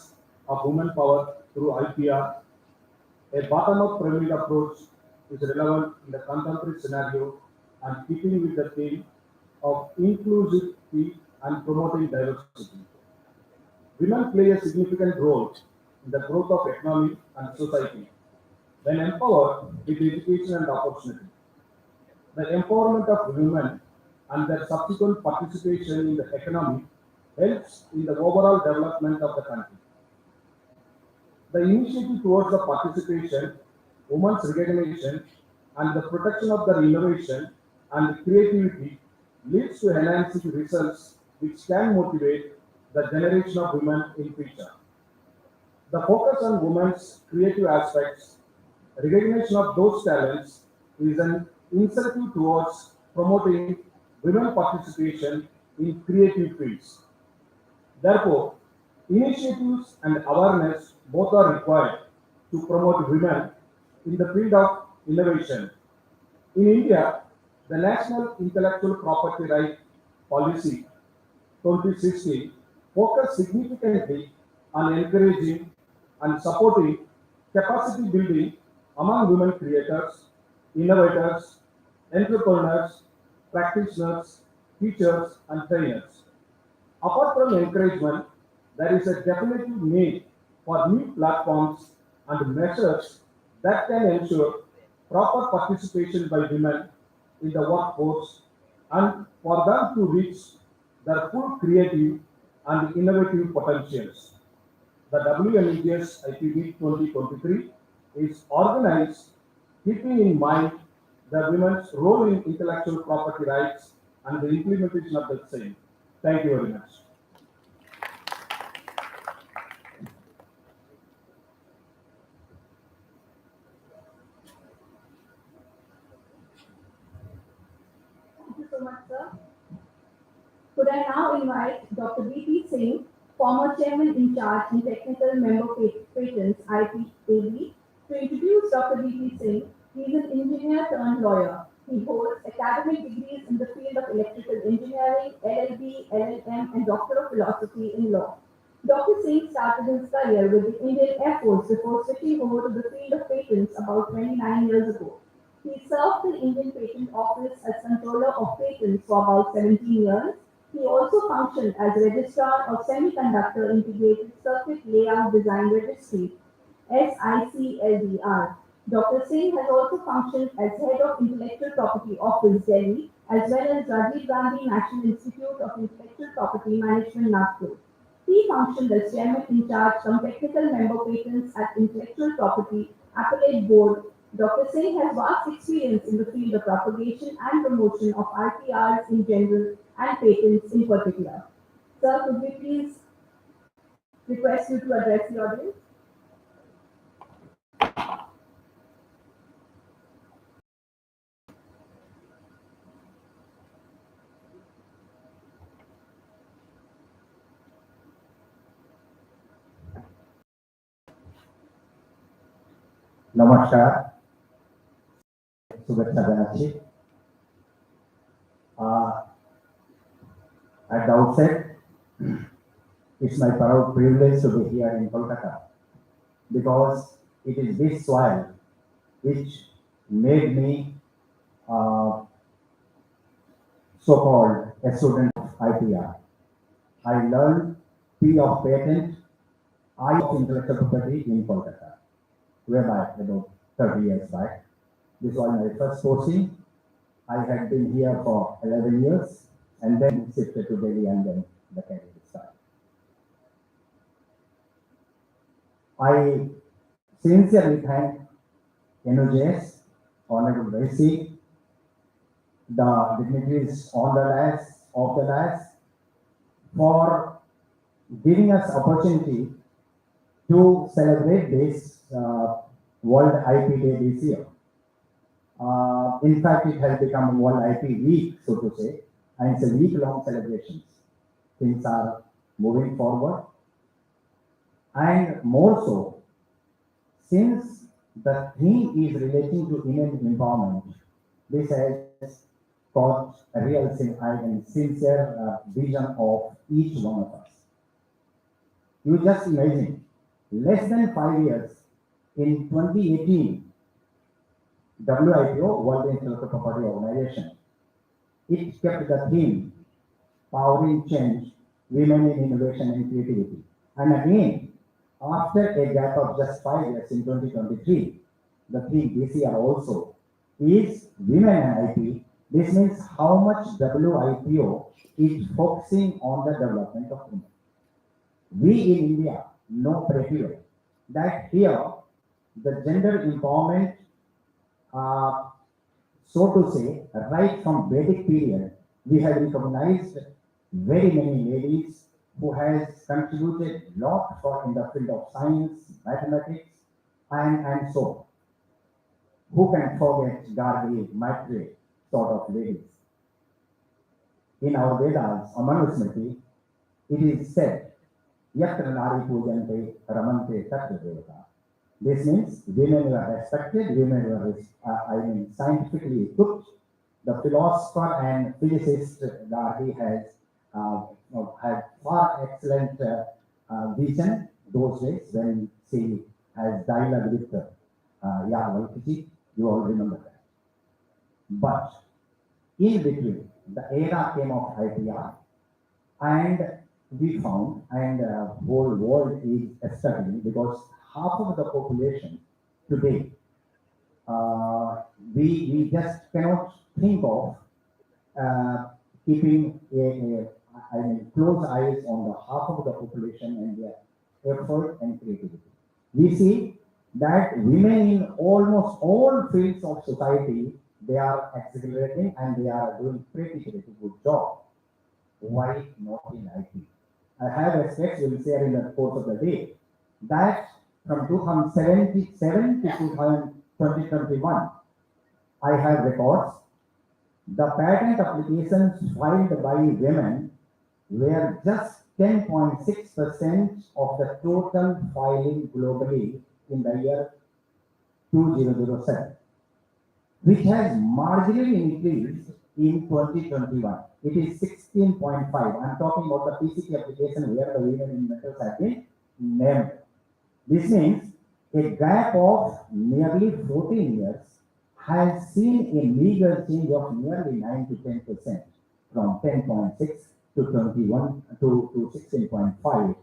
of women power through IPR, a bottom-up pyramid approach is relevant in the contemporary scenario and keeping with the theme of inclusivity and promoting diversity. Women play a significant role in the growth of economy and society when empowered with education and opportunity. The empowerment of women and their subsequent participation in the economy helps in the overall development of the country. The initiative towards the participation, women's recognition, and the protection of their innovation and creativity leads to enhancing results which can motivate the generation of women in future. The focus on women's creative aspects, recognition of those talents is an incentive towards promoting women participation in creative fields. Therefore, initiatives and awareness both are required to promote women in the field of innovation. In India, the National Intellectual Property Right Policy 2016 focused significantly on encouraging and supporting capacity building among women creators, innovators, entrepreneurs, practitioners, teachers, and trainers. Apart from encouragement, there is a definitive need for new platforms and measures that can ensure proper participation by women in the workforce and for them to reach their full creative and innovative potentials. The Wbnujs IPB 2023 is organized keeping in mind the women's role in intellectual property rights and the implementation of the same. Thank you very much.
Thank you so much, sir. Could I now invite Dr. Dpiit Singh, former chairman in charge and technical member patents IPAB, to introduce Dr. Dpiit Singh. He is an engineer turned lawyer. He holds academic degrees in the field of electrical engineering, LLB, LLM, and Doctor of Philosophy in Law. Dr. Singh started his career with the Indian Air Force before switching over to the field of patents about 29 years ago. He served the Indian Patent Office as Controller of Patents for about 17 years. He also functioned as Registrar of Semiconductor Integrated Circuit Layout Design Registry, SICLDR. Dr. Singh has also functioned as Head of Intellectual Property Office, Delhi, as well as Rajiv Gandhi National Institute of Intellectual Property Management, Nagpur. He functioned as Chairman in charge from Technical Member Patents at Intellectual Property Appellate Board. Dr. Singh has vast experience in the field of propagation and promotion of IPRs in general and patents in particular. Sir, could we please request you to address the audience?
নমস্কার, শুভেচ্ছা জানাচ্ছি। At the outset, it's my proud privilege to be here in Kolkata because it is this soil which made me so-called a student of IPR. I learned P of patent, I of intellectual property in Kolkata, whereby about 30 years back. This was my first posting. I had been here for 11 years and then shifted to Delhi and then the career started. I sincerely thank Wbnujs, Honorable VC, the dignitaries on the dais for giving us opportunity to celebrate this World IP Day this year. In fact, it has become World IP Week, so to say, and it's a week-long celebrations. Things are moving forward, and more so, since the theme is relating to women empowerment, this has got a real and sincere vision of each one of us. You just imagine, less than 5 years, in 2018, WIPO, World Intellectual Property Organization, it kept the theme, Powering Change, Women in Innovation and Creativity. And again, after a gap of just 5 years in 2023, the theme this year also is Women and IP. This means how much WIPO is focusing on the development of women. We in India know pretty well that here the gender empowerment, so to say, right from Vedic period, we have recognized very many ladies who has contributed a lot in the field of science, mathematics, and so on. Who can forget Gargi, Maitreyi sort of ladies? In our Vedas, Manusmriti, it is said, Yatra Nari Pujante Ramante Tatra Devata. This means women were respected, women were, scientifically equipped. The philosopher and physicist Gargi has had far excellent vision those days when she has dialogue with Valkiji, you all remember that. But in between, the era came of IPR, and we found, and whole world is studying, because half of the population today, we just cannot think of keeping close eyes on the half of the population and their effort and creativity. We see that women in almost all fields of society, they are accelerating and they are doing pretty good job. Why not in IT? I have a sketch we will share in the course of the day that from 2077 to 2021, I have records. The patent applications filed by women were just 10.6% of the total filing globally in the year 2007, which has marginally increased in 2021. It is 16.5. I'm talking about the PCT application where the women inventors have been named. This means a gap of nearly 14 years has seen a meager change of nearly 9 to 10%, from 10.6 to 21 to 16.5.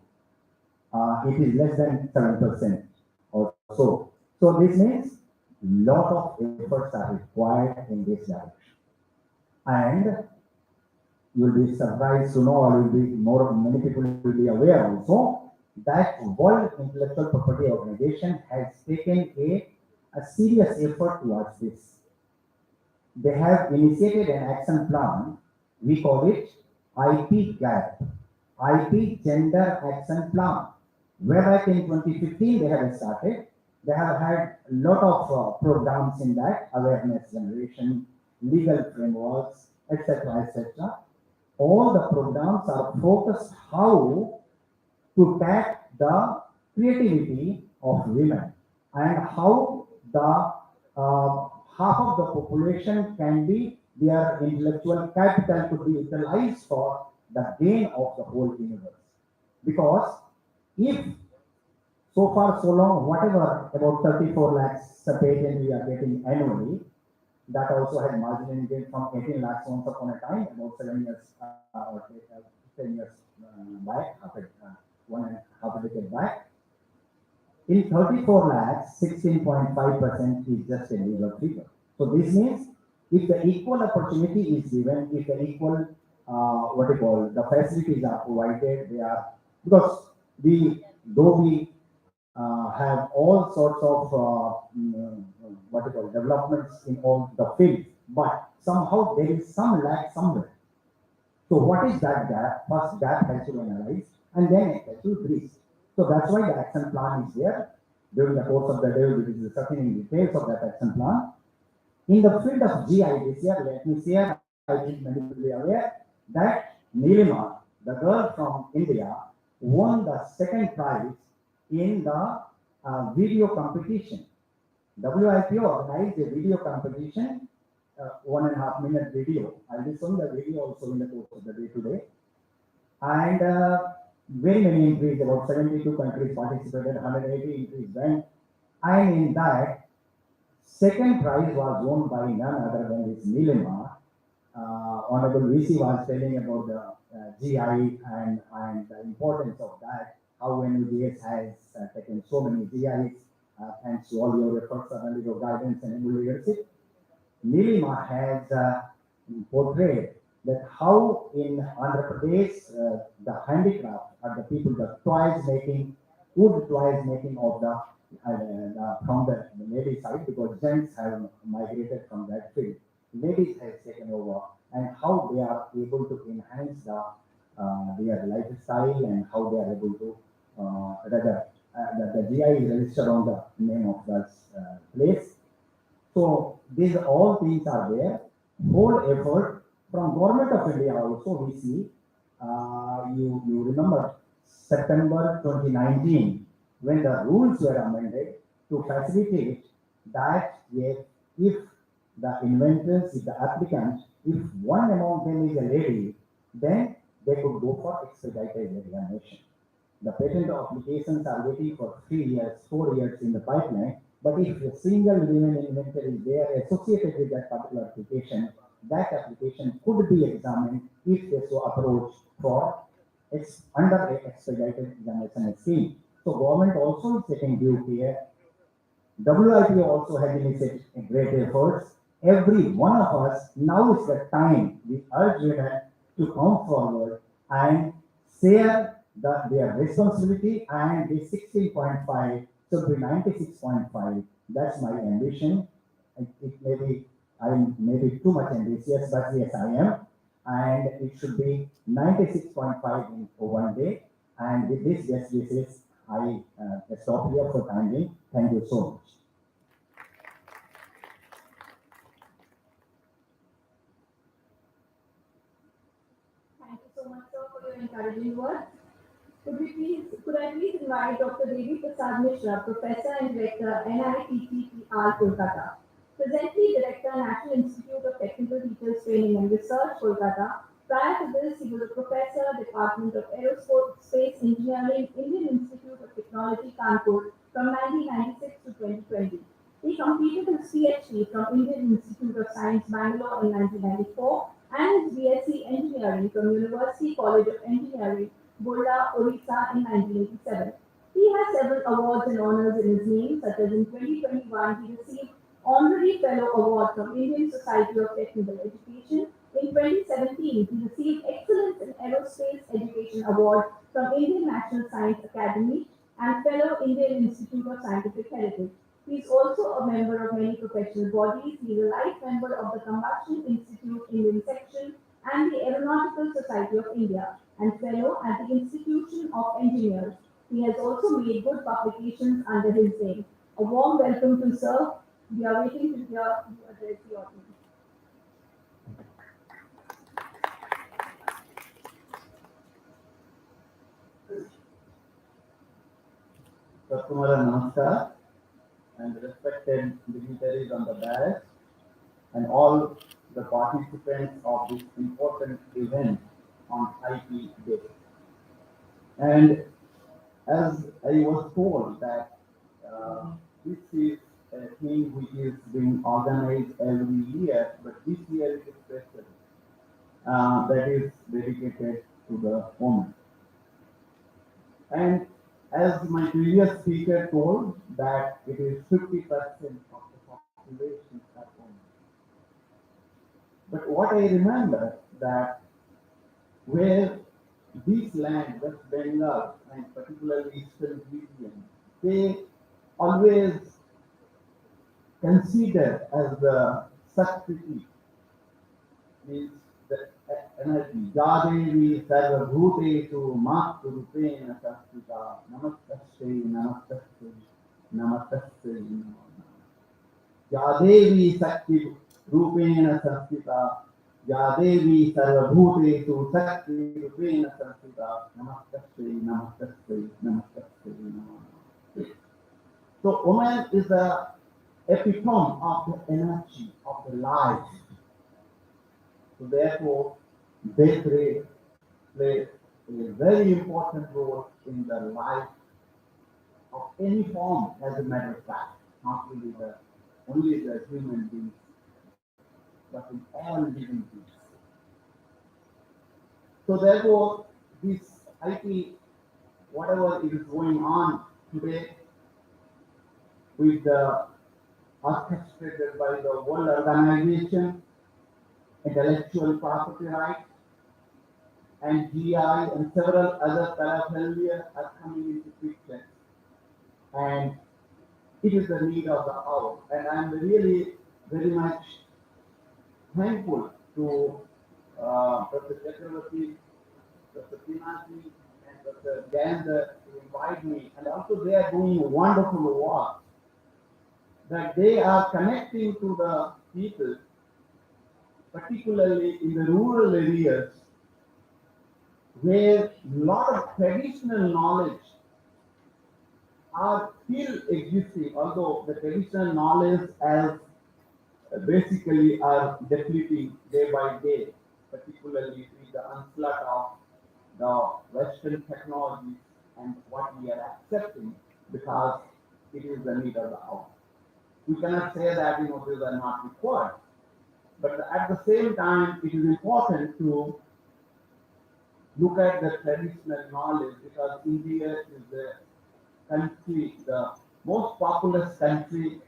It is less than 7% or so. So this means lot of efforts are required in this direction. And you'll be surprised to know, or many people will be aware also, that World Intellectual Property Organization has taken a serious effort towards this. They have initiated an action plan. We call it IP-GAP, IP Gender Action Plan, where back in 2015 they have started. They have had a lot of programs in that, awareness generation, legal frameworks, etc., etc. All the programs are focused how to tap the creativity of women and how the half of the population can be, their intellectual capital to be utilized for the gain of the whole universe. Because if so far so long, whatever about 34 lakhs patent we are getting annually, that also had marginally gained from 18 lakhs once upon a time, about 7 years or 10 years back, after 1.5 decade back. In 34 lakhs, 16.5% is just a legal figure. So this means if the equal opportunity is given, if the equal, the facilities are provided, they are, because though we have all sorts of developments in all the fields, but somehow there is some lack somewhere. So what is that gap? First gap has to be analyzed and then it has to be bridged. So that's why the action plan is there. During the course of the day, we will be discussing in details of that action plan. In the field of GI this year, let me share, I think many will be aware that Nilima, the girl from India, won the second prize in the video competition. WIPO organized a video competition, 1.5 minute video. I'll be showing the video also in the course of the day today. And very many entries, about 72 countries participated, 180 entries went. And in that, second prize was won by none other than this Nilima. Honorable VC was telling about the GI and the importance of that, how Wbnujs has taken so many GIs, thanks to all your efforts and your guidance and leadership. Nilima has portrayed that how in Andhra Pradesh, the handicraft are the people, the toys making, wood toys making of from the lady side, because gents have migrated from that field. Ladies has taken over, and how they are able to enhance their lifestyle and how they are able to the GI is registered on the name of that place. So these all things are there. Whole effort from Government of India also we see. You remember September 2019 when the rules were amended to facilitate that if the inventors, if the applicant, if one among them is a lady, then they could go for expedited examination. The patent applications are waiting for 3 years, 4 years in the pipeline. But if a single living inventory is there associated with that particular application, that application could be examined if they so approach for under a expedited examination scheme. So government also is taking due care. WIPO also has initiated a great efforts. Every one of us, now is the time we urge women to come forward and share their responsibility, and the 16.5 should be 96.5. That's my ambition. It may be, I may be too much ambitious, but yes, I am. And it should be 96.5 in one day. And with this best wishes, I stop here for time being. Thank you so much.
Thank you so much, sir, for your encouraging words. Could I please invite Dr. Prasad Mishra, Professor and Director, NITTPR, Kolkata. Presently Director, National Institute of Technical Teachers Training and Research, Kolkata. Prior to this, he was a Professor, Department of Aerospace Engineering, Indian Institute of Technology, Kanpur, from 1996 to 2020. He completed his PhD from Indian Institute of Science, Bangalore in 1994 and his BSc Engineering from University College of Engineering, Burla, Orissa in 1987. He has several awards and honors in his name, such as in 2021 he received Honorary Fellow Award from Indian Society of Technical Education. In 2017, he received Excellence in Aerospace Education Award from Indian National Science Academy and Fellow Indian Institute of Scientific Heritage. He is also a member of many professional bodies. He is a life member of the Combustion Institute Indian Section and the Aeronautical Society of India and fellow at the Institution of Engineers. He has also made good publications under his name. A warm welcome to sir. We are waiting to hear you address the audience.
Customer Namaskar and respected dignitaries on the dais and all the participants of this important event on IP Day. And as I was told that this is a thing which is being organized every year, but this year it is special. That is dedicated to the woman. And as my previous speaker told that it is 50% of the population are women. But what I remember that where this land, West Bengal, and particularly Eastern region, they always consider as the Shakti, means the energy. Yadevi Sarvabhutesu Matu Rupena Shastita Namastaste Namastaste Namastaste Yadevi Shakti Rupena Shastita Yadevi Sarvabhutesu Shakti Rupena Shastita Namastaste Namastaste Namastaste Namastaste. So woman is the epitome of the energy of the life. So therefore, they play a very important role in the life of any form, as a matter of fact, not only the human beings, but in all living beings. So therefore, this IT, whatever is going on today, with the orchestrated by the World Organization, Intellectual Property Rights, and GI and several other paraphernalia are coming into picture. And it is the need of the hour. And I am really very much thankful to Dr. Crsgpp, Dr. Pinati, and Dr. Gander to invite me. And also they are doing wonderful work that they are connecting to the people, particularly in the rural areas, where a lot of traditional knowledge are still existing, although the traditional knowledge as basically are depleting day by day, particularly with the onslaught of the Western technologies and what we are accepting because it is the need of the hour. We cannot say that these are not required, but at the same time, it is important to look at the traditional knowledge because India is the country, the most populous country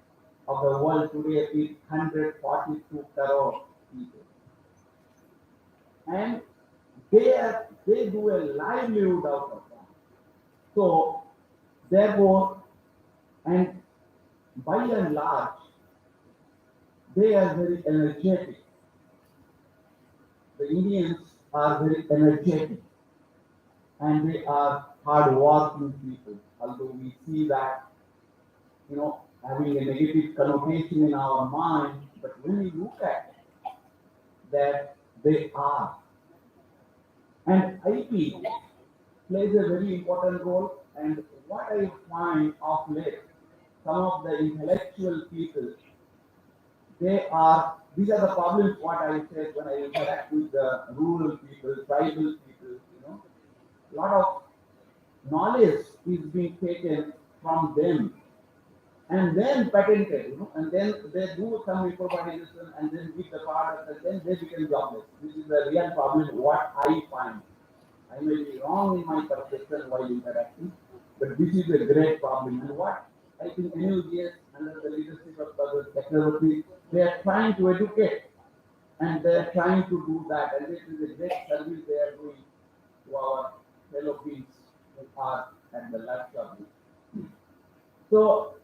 of the world today is 142 crore people. And they do a livelihood out of that. So therefore, and by and large, they are very energetic. The Indians are very energetic and they are hard-working people. Although we see that, having a negative connotation in our mind, but when we look at it, that they are. And IP plays a very important role. And what I find of late, some of the intellectual people, these are the problems what I said when I interact with the rural people, tribal people, a lot of knowledge is being taken from them and then patented, and then they do some improvisation and then give the product and then they become jobless. This is the real problem, what I find. I may be wrong in my perception while interacting, but this is a great problem. And what I think Wbnujs under the leadership of Crsgpp, they are trying to educate and they are trying to do that. And this is a great service they are doing to our fellow beings who are at the left of it. So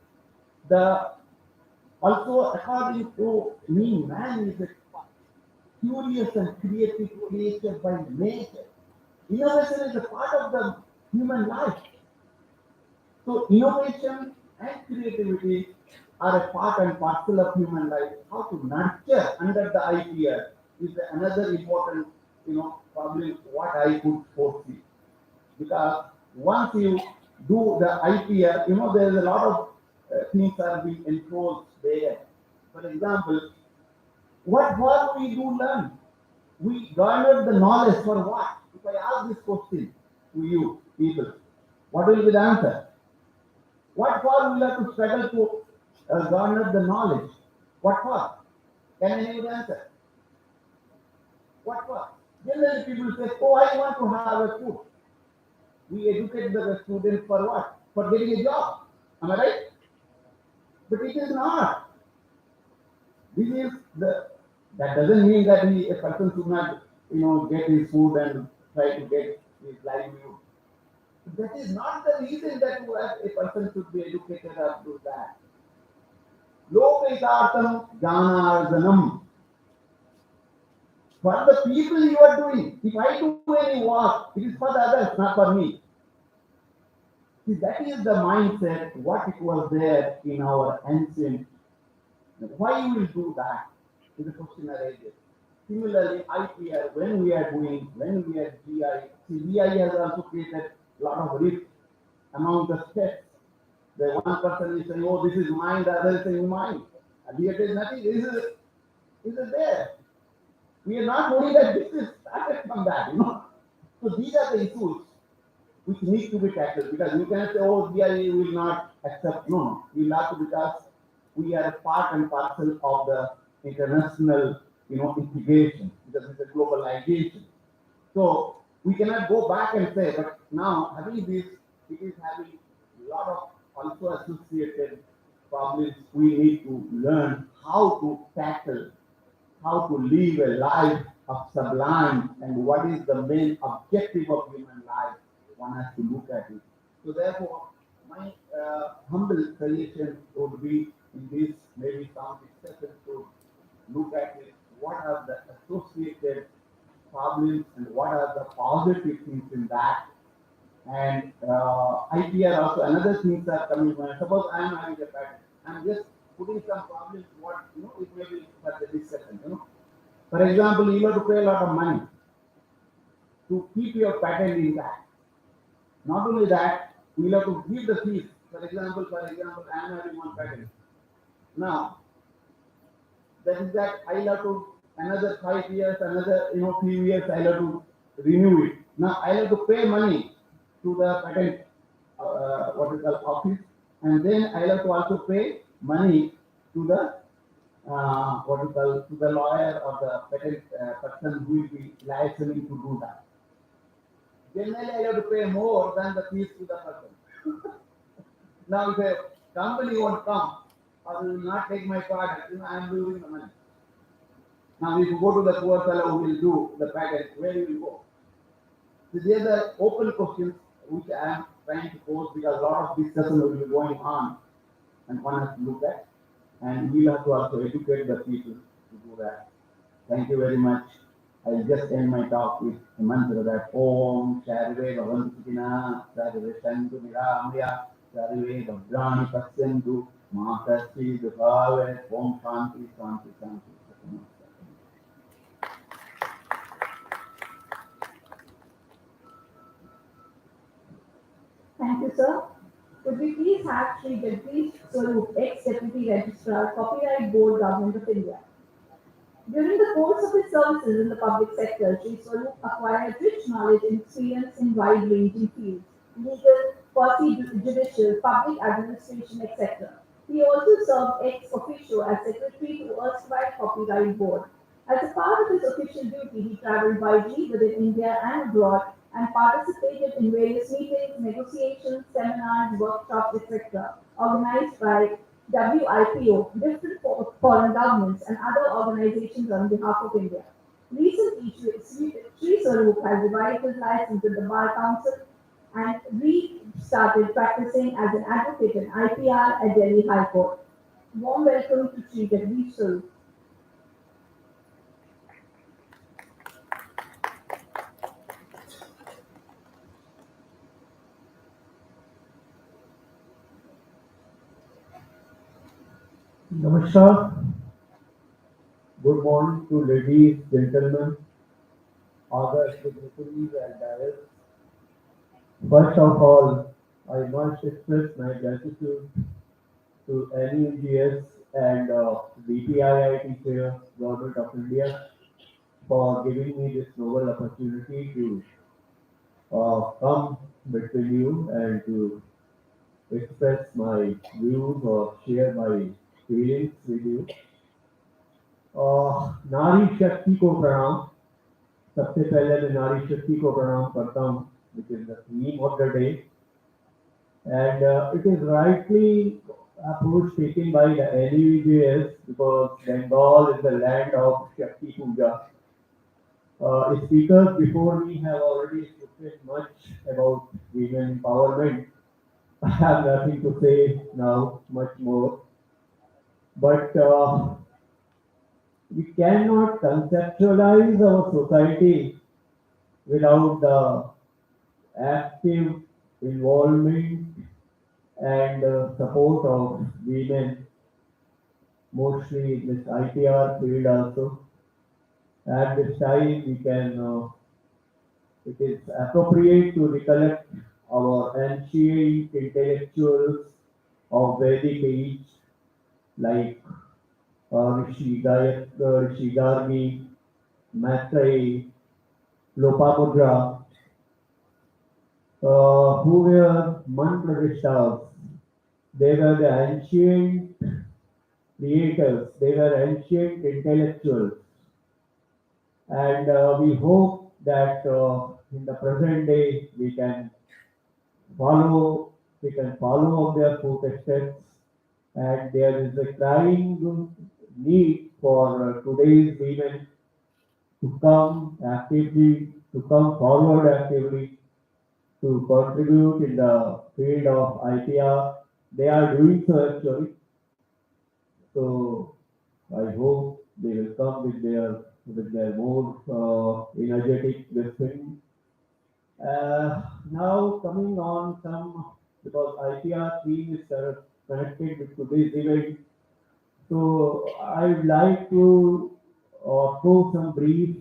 also according to me, man is a curious and creative creature by nature. Innovation is a part of the human life. So innovation and creativity are a part and parcel of human life. How to nurture under the IPR is another important, problem what I could foresee. Because once you do the IPR, there is a lot of things are being enforced there. For example, what we do learn? We garner the knowledge for what? If I ask this question to you people, what will be the answer? What for we have to struggle to garner the knowledge? What for? Can anyone answer? What for? Generally people say, oh, I want to have a food. We educate the students for what? For getting a job. Am I right? But it is not. This is that doesn't mean that a person should not, get his food and try to get his livelihood. That is not the reason that a person should be educated or do that. Lokaitartham jnanarjanam. For the people you are doing, if I do any work, it is for the others, not for me. See, that is the mindset, what it was there in our ancient. Why you will do that is a question arises. Similarly, IPR, when we are GI, GI has also created a lot of rift among the states. The one person is saying, oh, this is mine, the other is saying mine. And here there is nothing, this is there. We are not knowing that this is started from that, So these are the issues which need to be tackled because we cannot say, oh, GI will not accept. No, we will have to because we are a part and parcel of the international, integration because it's a globalization. So we cannot go back and say, but now having this, it is having a lot of also associated problems. We need to learn how to tackle, how to live a life of sublime, and what is the main objective of human life. One has to look at it. So therefore, my humble suggestion would be in this maybe some discussion to look at it. What are the associated problems and what are the positive things in that? And IPR also another things are coming. Suppose I am having a patent, I am just putting some problems. What it may be for the discussion. For example, you have to pay a lot of money to keep your patent intact. Not only that, you will have to give the fees. For example, I am having one patent. Now, that is that I will have to another 5 years, another few years I will have to renew it. Now I will have to pay money to the patent what is called office, and then I'll have to also pay money to the what you call to the lawyer or the patent person who will be licensing to do that. Generally, I have to pay more than the fees to the person. Now, if a company won't come or will not take my product, I am losing the money. Now, if you go to the poor fellow who will do the patent, where you will go? So these are the open questions which I am trying to pose because a lot of discussion will be going on and one has to look at. And we'll have to also educate the people to do that. Thank you very much. I'll just end my talk with a mantra that Om Sarve Bhavantukina Sarve Santu Niramya Sarve Bhadrani Pasyantu Mahasasti Dupave Om Shanti Shanti Shanti.
Thank you, sir. Could we please have Sri Dpiit, ex-Deputy Registrar, Copyright Board, Government of India. During the course of his services in the public sector, Sri Swaroop acquired rich knowledge and experience in wide-ranging fields, legal, quasi-judicial, public administration, etc. He also served ex officio as secretary to erstwhile Copyright Board. As a part of his official duty, he traveled widely within India and abroad and participated in various meetings, negotiations, seminars, workshops, etc., organized by WIPO, different foreign governments, and other organizations on behalf of India. Recently, Sri Swaroop has revived his license with the Bar Council and restarted practicing as an advocate in IPR at Delhi High Court. Warm welcome to Sri Jagdish Swaroop.
Namaskar. Good morning to ladies, gentlemen, other dignitaries and directors. First of all, I must express my gratitude to NUGS and Dpiit Chair, Government of India, for giving me this noble opportunity to come between you and to express my views or share my feelings with you. नारी शक्ति को प्रणाम. सबसे पहले मैं नारी शक्ति को प्रणाम करता हूँ, which is the theme of the day, and it is rightly approach taken by the NUJS because Bengal is the land of Shakti Puja. Speakers before me have already spoken much about women empowerment. I have nothing to say now, much more, but we cannot conceptualize our society without the active involvement and support of women, mostly in this IPR field also. At this time, we can, it is appropriate to recollect our ancient intellectuals of Vedic age, like Rishi Gargi, Maitreyi, Lopamudra, who were mantra-rishtas. They were the ancient creators, they were ancient intellectuals. And we hope that in the present day we can follow their footsteps, and there is a crying need for today's women to come forward actively, to contribute in the field of IPR. They are doing so actually. So I hope they will come with their more energetic listening. Now coming on some, because IPR theme is connected with today's event. So I would like to throw some brief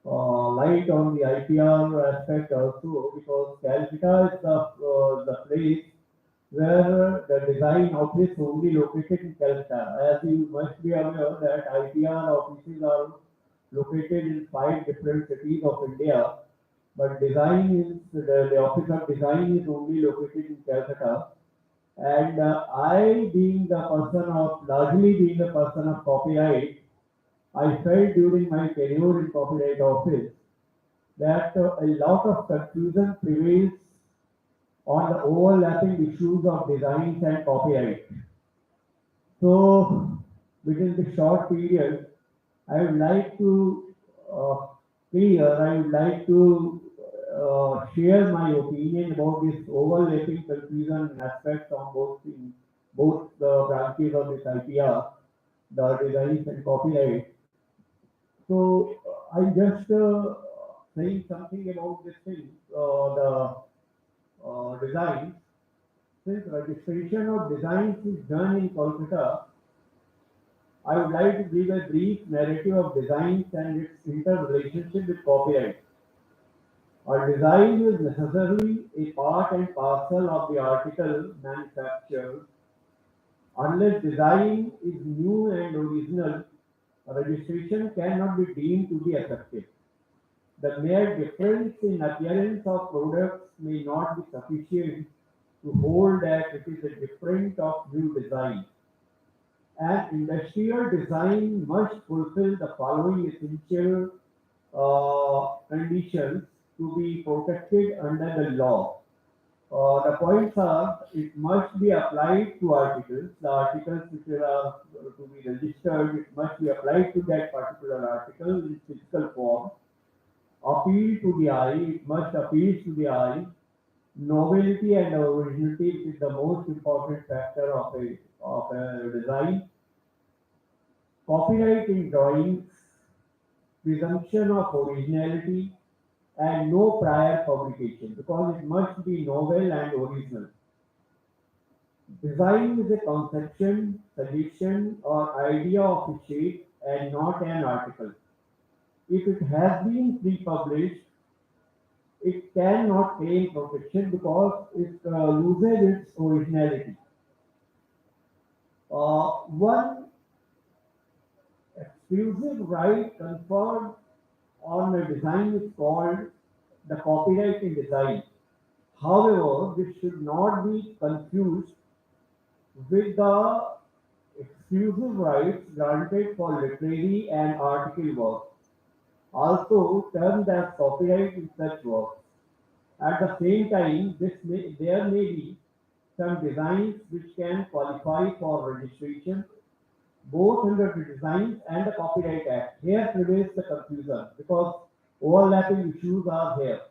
light on the IPR aspect also, because Calcutta is the place where the design office only located in Calcutta. As you must be aware that IPR offices are located in 5 different cities of India, but design is the office of design is only located in Calcutta. And I, being the person of largely being the person of copyright, I felt during my tenure in copyright office that a lot of confusion prevails on the overlapping issues of designs and copyright. So, within the short period, I would like to I would like to share my opinion about this overlapping confusion aspects on both the branches of this IPR, the designs and copyright. So, I just saying something about this thing, the designs. Since registration of designs is done in Kolkata, I would like to give a brief narrative of designs and its interrelationship with copyright. A design is necessarily a part and parcel of the article manufactured. Unless design is new and original, registration cannot be deemed to be effective. The mere difference in appearance of products may not be sufficient to hold that it is a different of new design. An industrial design must fulfill the following essential conditions to be protected under the law. The points are, it must be applied to articles. The articles which are to be registered, it must be applied to that particular article in physical form. Appeal to the eye, it must appeal to the eye. Novelty and originality is the most important factor of a design. Copyright in drawings, presumption of originality, and no prior publication because it must be novel and original. Design is a conception, suggestion, or idea of a shape and not an article. If it has been pre-published, it cannot claim protection because it loses its originality. One exclusive right conferred on a design is called the copyright in design. However, this should not be confused with the exclusive rights granted for literary and article work, also termed as copyright in such works. At the same time, there may be some designs which can qualify for registration both under the Designs and the Copyright Act. Here prevails the confusion because overlapping issues are here.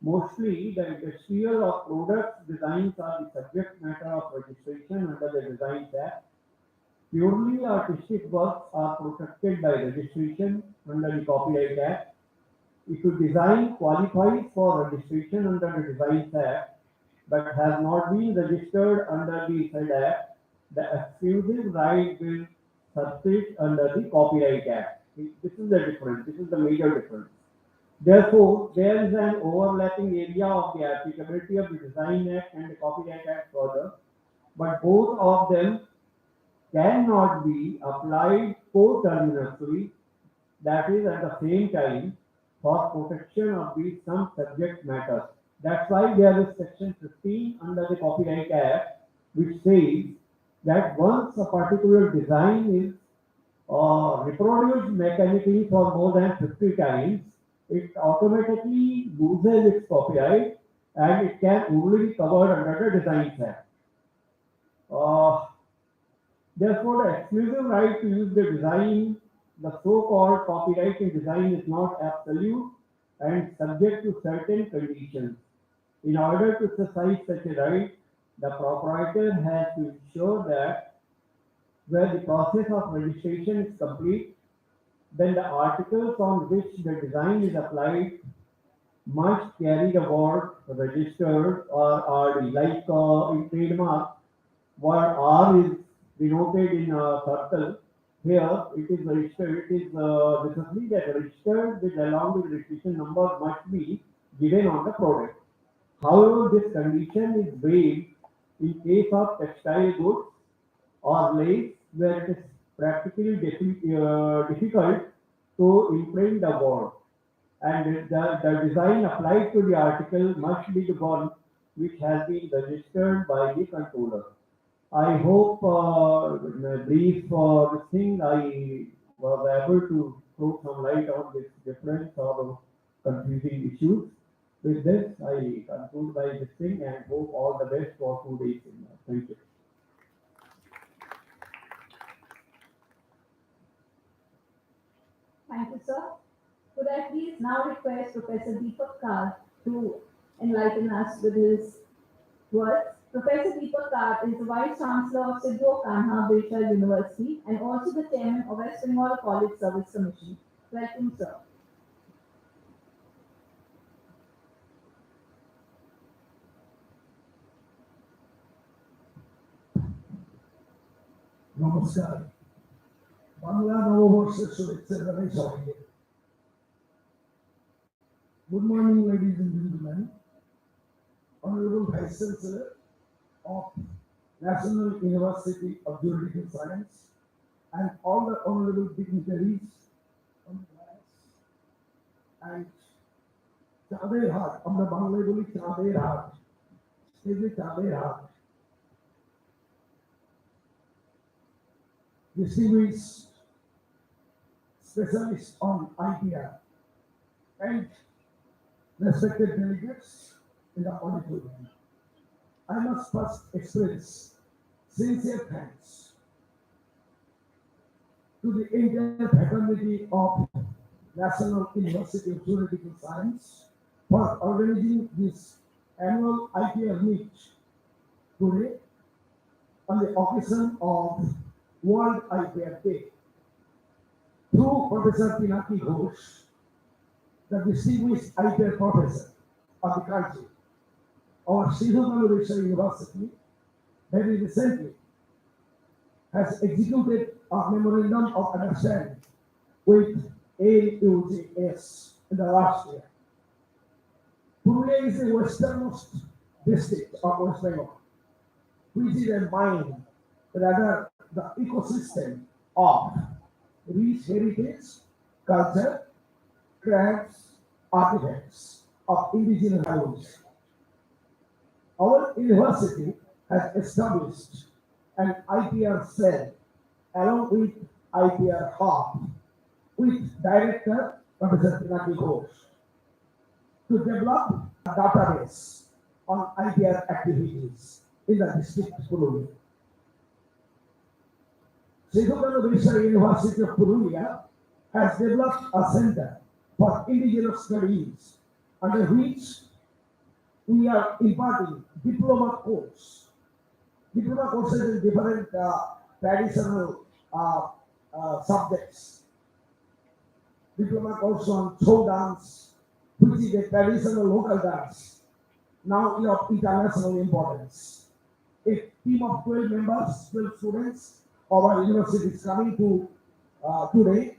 Mostly, the industrial or products designs are the subject matter of registration under the Designs Act. Purely artistic works are protected by registration under the Copyright Act. If a design qualifies for registration under the Designs Act but has not been registered under the said Act, the exclusive right will subsist under the Copyright Act. This is the difference. This is the major difference. Therefore, there is an overlapping area of the applicability of the Design Act and the Copyright Act further, but both of them cannot be applied co-terminously, that is at the same time, for protection of these some subject matters. That's why there is section 15 under the Copyright Act, which says that once a particular design is reproduced mechanically for more than 50 times, it automatically loses its copyright and it can only be covered under the Designs Act. Therefore, the exclusive right to use the design, the so-called copyright in design is not absolute and subject to certain conditions. In order to exercise such a right, the proprietor has to ensure that where the process of registration is complete, then the articles on which the design is applied must carry the word registered or RD. Like in trademark, word R is denoted in a circle. Here it is registered. It is necessary that registered with along with registration number must be given on the product. However, this condition is waived in case of textile goods or lace where it is practically difficult to imprint the word. and the design applied to the article must be the one which has been registered by the controller. I hope in a brief this thing I was able to throw some light on this difference or confusing issues. With this, I conclude by this thing and hope all the best for 2 days. Thank you.
Thank you, sir. Could I please now request Professor Deepak Kar to enlighten us with his words? Professor Deepak Kar is the Vice Chancellor of Sidhu Kanha Birla University and also the Chairman of West Bengal College Service Commission. Welcome, sir.
নমস্কার বাংলা নববর্ষের শুভেচ্ছা জানাই সবাইকে Good morning, ladies and gentlemen. Honorable Vice Chancellor of National University of Juridical Science and all the honorable dignitaries on the dais and চাঁদের হাট, আমরা বাংলায় বলি চাঁদের হাট, এই যে চাঁদের হাট, distinguished specialists on IPR and respected delegates in the auditorium. I must first express sincere thanks to the entire fraternity of National University of Juridical Science for organizing this annual IPR meet today on the occasion of World IPR Day. Through Professor Pinaki Ghosh, the distinguished IPR professor of the country, our Sidhu Kanha University very recently has executed a memorandum of understanding with AUJS in the last year. Purulia is the westernmost district of West Bengal, which is a mine, rather the ecosystem of rich heritage, culture, crafts, artifacts of indigenous values. Our university has established an IPR cell along with IPR hub with Director Professor Pinaki Ghosh to develop a database on IPR activities in the district of Purulia. Sidhu Kanha Birla University of Purulia has developed a center for indigenous studies under which we are imparting diploma course. Diploma courses in different traditional subjects. Diploma course on show dance, which is a traditional local dance, now of international importance. A team of 12 members, 12 students of our university is coming to today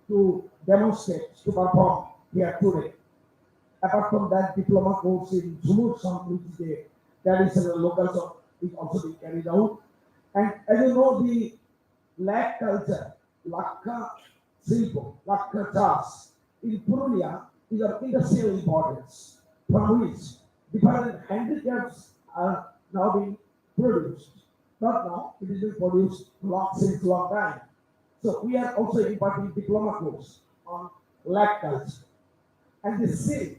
to demonstrate, to perform here today. Apart from that, diploma course in Zumur song, which is a traditional local song, is also being carried out. And as you know, the Lak culture, Lakka Silpo, Lakka Chas in Purulia is of industrial importance, from which different handicrafts are now being produced. Not now, it is being produced since long time. So we are also imparting diploma course on Lak culture. And the silk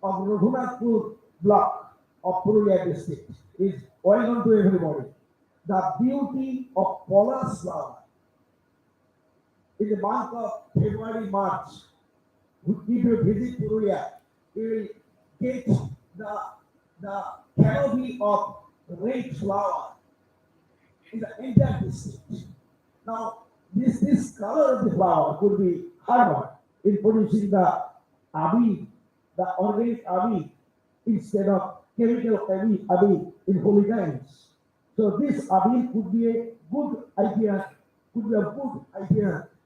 of Raghunathpur block of Purulia district is well known to everybody. The beauty of Polar's flower in the month of February, March, if you visit Purulia, you will get the canopy of red flower in the entire district. Now, this color of the flower could be harbored in producing the abi, the organic abi, instead of chemical abi in holy times. So this abi could be a good idea,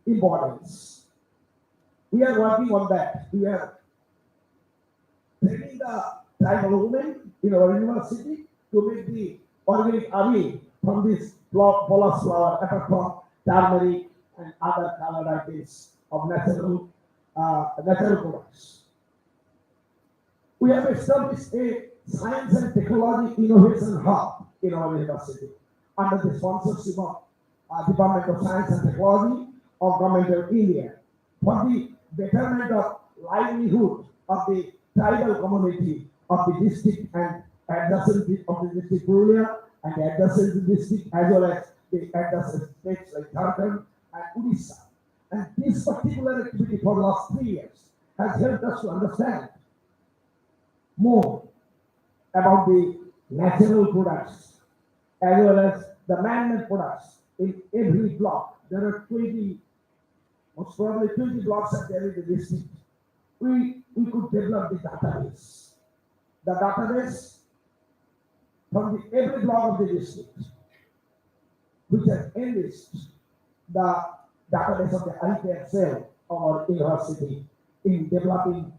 importance. We are working on that. We are training the tribal women in our university to make the organic abi from this polar flower, apart from turmeric and other colored items of natural products. We have established a science and technology innovation hub in our university under the sponsorship of Department of Science and Technology of Government of India for the betterment of livelihood of the tribal community of the district and adjacent of the district Purulia and the adjacent district as well as the adjacent states like Jharkhand and Odisha. And this particular activity for the last 3 years has helped us to understand more about the natural products as well as the man-made products in every block. There are 20, most probably 20 blocks are there in the district. We could develop the database. The database from every block of the district, which has enriched the database of the IPR cell of our university in developing,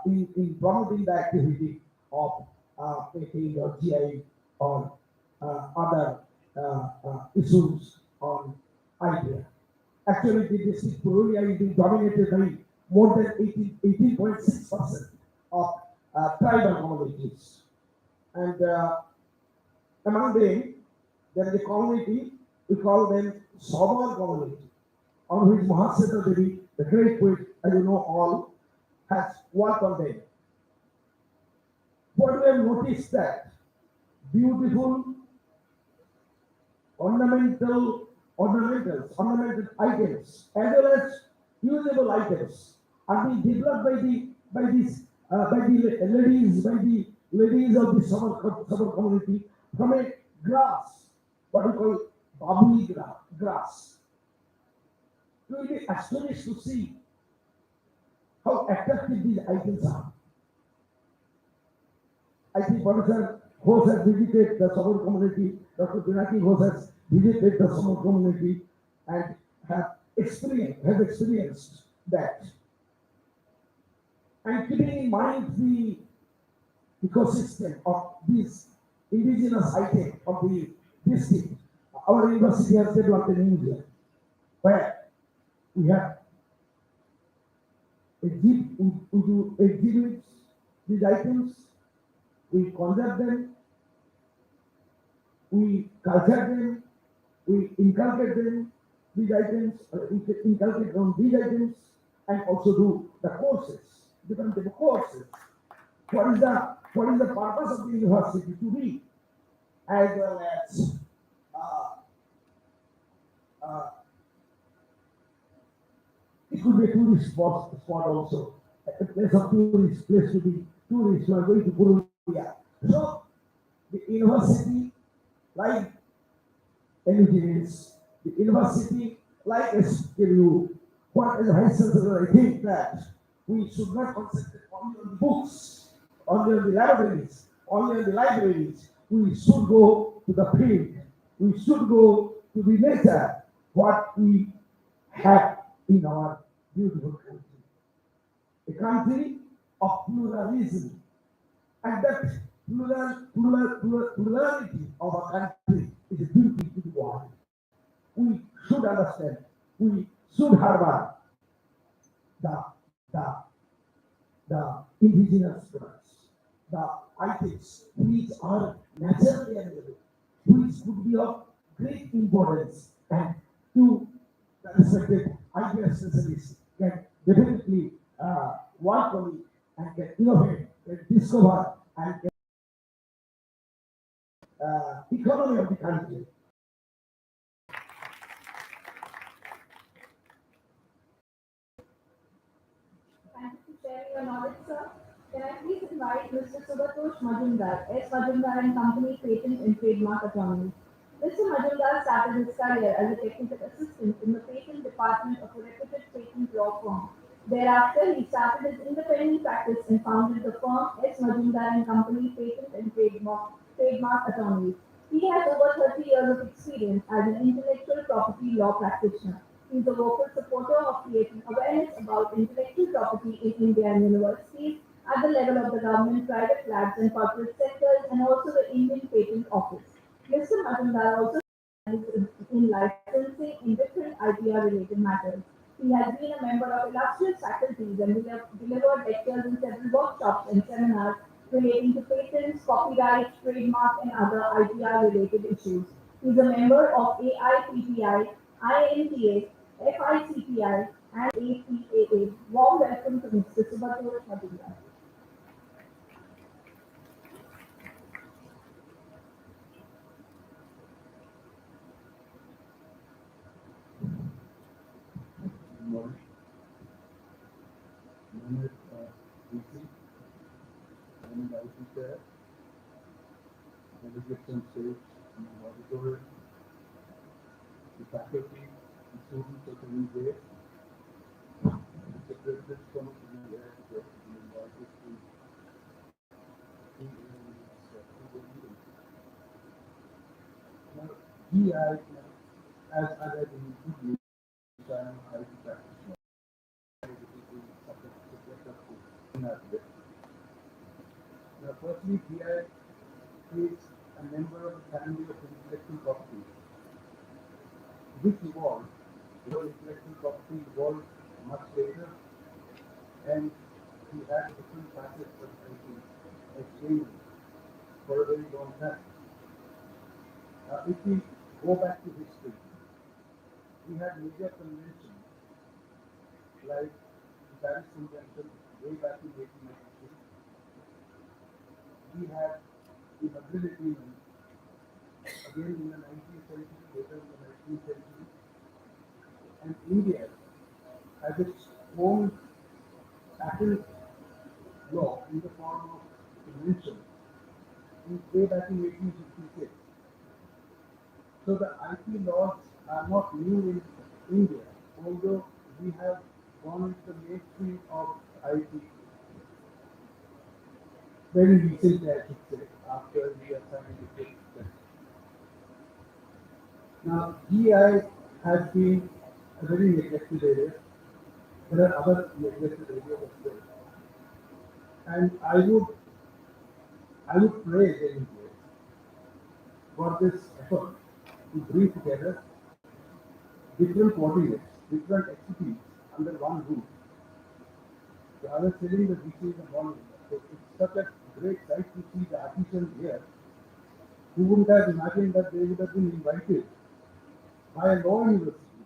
in promoting the activity of patent or GI or other issues on IPR. Actually, the district Purulia is being dominated by more than 18.6% of tribal communities. And among them, there is a community, we call them Sabar community, on which Mahaseta Devi, the great poet, as you know all, has worked on them. What we have noticed that beautiful ornamental items as well as usable items are being developed by the ladies of the summer community from a grass, what we call babui grass. You will be astonished to see how attractive these items are. I think Professor Ghosh has visited the summer community, Dr. Pinaki Ghosh has visited the summer community and has experienced that. And keeping in mind the ecosystem of this indigenous item of the district, our university has developed in India, where we have we do exhibit these items, we conserve them, we culture them, we inculcate them, these items, we inculcate on these items, and also do the courses, different type of courses. What is the purpose of the university? To be as well as it could be a tourist spot also, a place of tourist, place to be tourists who are going to Purulia. So the university, like Wbnujs, the university, like SKU, what is high chancellor, I think that we should not concentrate only on the books, only on the laboratories, only on the libraries. We should go to the field. We should go to the nature, what we have in our beautiful country. A country of pluralism. And that plurality of our country is a beauty to the world. We should understand, we should harbor the indigenous products, the items which are naturally available, which would be of great importance, and to the respected IPR specialists can definitely work on it and can innovate, can discover, and can economy of the country.
Thank you for sharing your knowledge, sir. Can I please invite Mr. Subhatosh Majumdar, S. Majumdar and Company Patent and Trademark Attorney. Mr. Majumdar started his career as a technical assistant in the patent department of a reputed patent law firm. Thereafter, he started his independent practice and founded the firm S. Majumdar and Company Patent and Trademark Attorney. He has over 30 years of experience as an intellectual property law practitioner. He is a vocal supporter of creating awareness about intellectual property in India and universities at the level of the government, private labs, and corporate sectors, and also the Indian Patent Office. Mr. Majumdar also specializes in licensing in different IPR related matters. He has been a member of illustrious faculties and delivered lectures in several workshops and seminars relating to patents, copyright, trademark, and other IPR-related issues. He is a member of AIPPI, INTA, FICPI, and APAA. Warm welcome to Mr. Subhadev Madhura.
Morning. My name is DC. I'm an IT chair. I will get some stage in the auditorium. The faculty, the students are coming there. It's a privilege for me to be there to be invited to the meeting. Now, GI, as I have been introduced, I am an IT practitioner. Now, firstly, GI is a member of the family of intellectual property, which evolved, intellectual property evolved much later, and we had different facets of IT exchanging for a very long time. If we go back to history, we had major conventions like the Paris Convention way back in 1893. We had the Madrid Agreement again in the 19th century, later in the 19th century, and India has its own patent law in the form of convention way back in 1866. So the IP laws are not new in India, although we have gone into the mainstream of IP very recently, I should say, after we are scientific. Now, GI has been a very neglected area. There are other neglected areas as well. And I would praise NGO for this effort to bring together different coordinates, different expertise under one roof. So I was telling the VCs and all, so it's such a great sight to see the artisans here who wouldn't have imagined that they would have been invited by a law university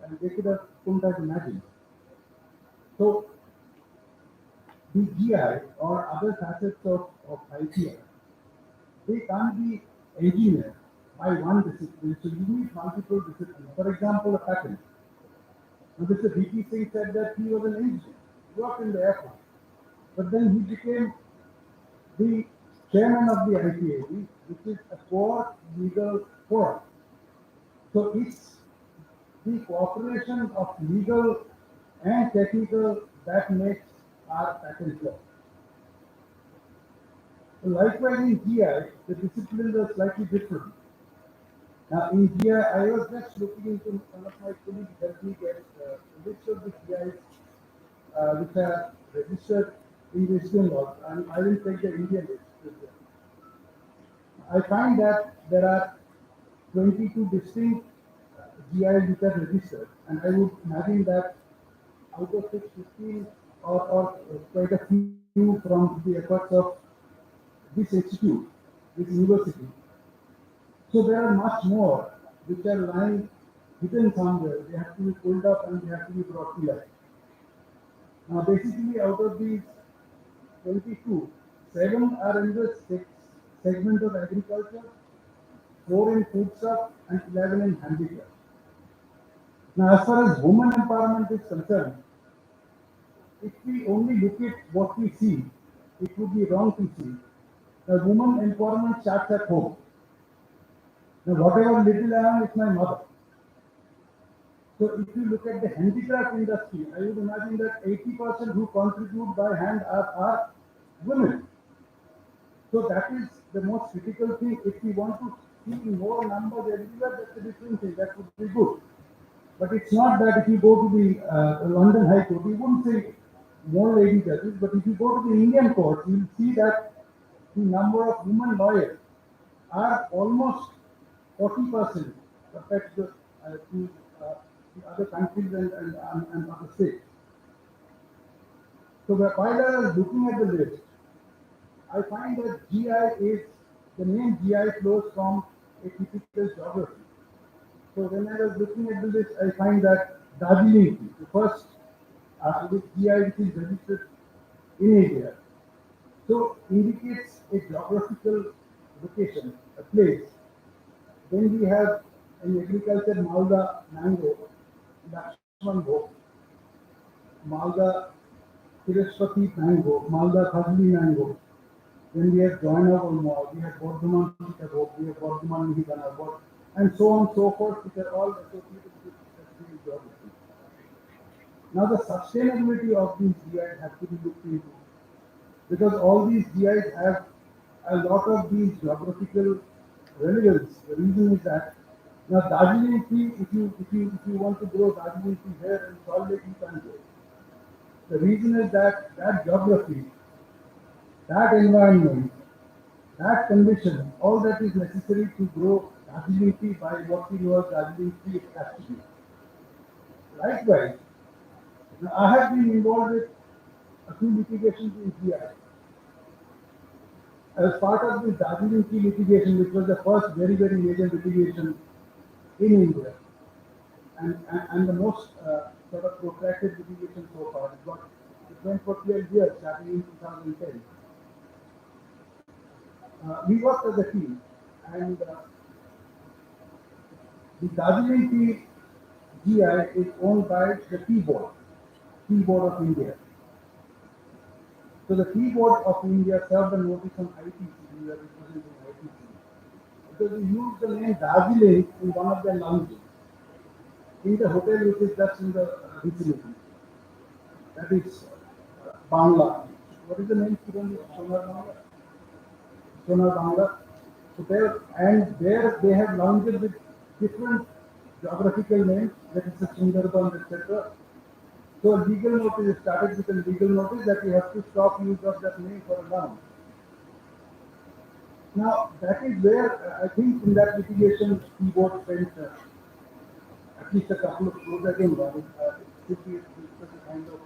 and they couldn't have imagined. So the GI or other facets of IPR, they can't be engineered by one discipline, so you need multiple disciplines. For example, a patent. Now, Mr. VP Singh said that he was an engineer, he worked in the airport, but then he became the chairman of the IPAB, which is a core legal forum. So it's the cooperation of legal and technical that makes our patent law. So likewise in GI, the disciplines are slightly different. Now in GI, I was just looking into one of my colleagues helped me get a list of the GIs which are registered in the Indian law, and I will take the Indian list. I find that there are 22 distinct GIs which are registered, and I would imagine that out of which 15 or quite a few from the efforts of this institute, this university. So there are much more which are lying hidden somewhere. They have to be pulled up and they have to be brought to light. Now basically out of these 22, 7 are in the segment of agriculture, 4 in foodstuff and 11 in handicraft. Now as far as women empowerment is concerned, if we only look at what we see, it would be wrong to see. The woman empowerment starts at home. Now, whatever little I am, it's my mother. So, if you look at the handicraft industry, I would imagine that 80% who contribute by hand are women. So, that is the most critical thing. If we want to see more numbers everywhere, that's a different thing. That would be good. But it's not that if you go to the London High Court, you wouldn't say more lady judges, but if you go to the Indian court, you'll see that the number of women lawyers are almost 40% compared to
the other countries and other states. So while I was looking at the list, I find that GI is, the name GI flows from a typical geography. So when I was looking at the list, I find that Darjeeling tea, the first with GI which is registered in India, so indicates a geographical location, a place. Then we have in agriculture Malda mango, Lakshman Bhog, Malda Crsgpp mango, Malda Khajli mango. Then we have Joyna Ulma, we have Bordhaman Chittagog, we have Bordhaman Mihigana, and so on and so forth, which are all associated with specific geography. Now the sustainability of these GIs have to be looked into, because all these GIs have a lot of these geographical relevance. The reason is that now Darjeeling tea, if you want to grow Darjeeling tea here in Salt Lake, you can grow. The reason is that that geography, that environment, that condition, all that is necessary to grow Darjeeling tea by what we know as Darjeeling tea attribute. Likewise, now I have been involved with a few litigations in GI. As part of the Darjeeling tea litigation, which was the first very, very major litigation in India, and the most sort of protracted litigation so far, it went for 12 years, starting in 2010. We worked as a team, and the Darjeeling tea GI is owned by the Tea Board of India. So the Tea Board of India served a notice on ITC, we were representing ITC, because we used the name Darjeeling in one of their lounges, in the hotel which is just in the vicinity. That is Bangla. What is the name? Sonar Bangla Hotel, and there they have lounges with different geographical names, that is the Sundarban, etc. So a legal notice is started with a legal notice that you have to stop use of that name for a lounge. Now that is where I think in that litigation keyboard spent at least a couple of crores again. It should be a kind of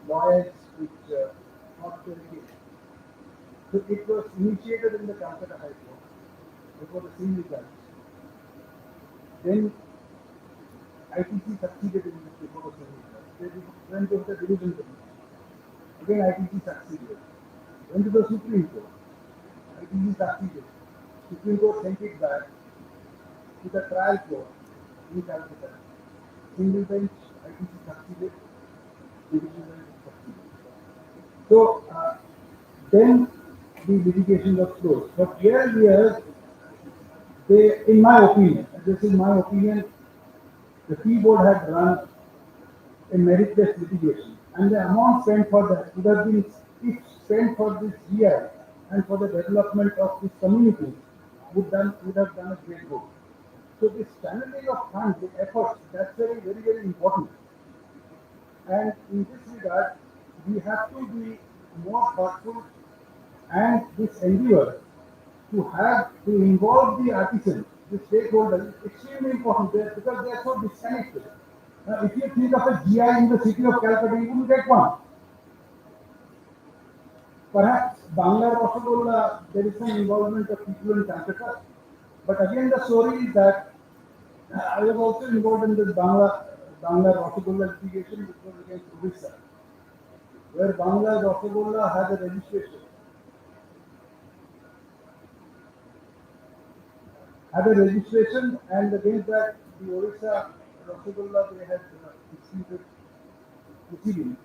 lawyers which not very good. So it was initiated in the Calcutta High Court before the single judge. Then ITC succeeded in this before the single judge. They went to the division bench. Again ITC succeeded. Went to the Supreme Court. ITC succeeded. Supreme Court sent it back to the trial court in Calcutta. Single bench, ITC succeeded. Division bench succeeded. So then the litigation was closed. But here, they, in my opinion, this is my opinion, the Tea Board had run a merit-based litigation, and the amount spent for that would have been, if spent for this GI and for the development of this community, would have done a great good. So this channeling of funds, the efforts, that's very, very, very important. And in this regard, we have to be more thoughtful, and this endeavor to involve the artisans, the stakeholders, is extremely important there, because they are so disconnected. Now, if you think of a GI in the city of Calcutta, you wouldn't get one. Perhaps Bangla Rasagolla, there is some involvement of people in Calcutta. But again, the story is that I was also involved in this Bangla Rasagolla litigation, which was against Odisha, where Bangla Rasagolla had a registration. And against that, the Odisha Rasagolla, they had exceeded proceedings.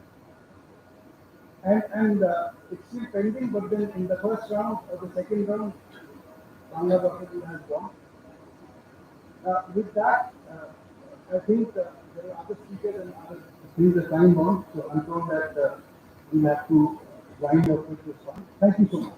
And it's still pending, but then in the first round or the second round, Bangla Rasagolla has won. With that, I think there are other speakers and other things that time on, so I'm told that we'll have to wind up with this one. Thank you so much.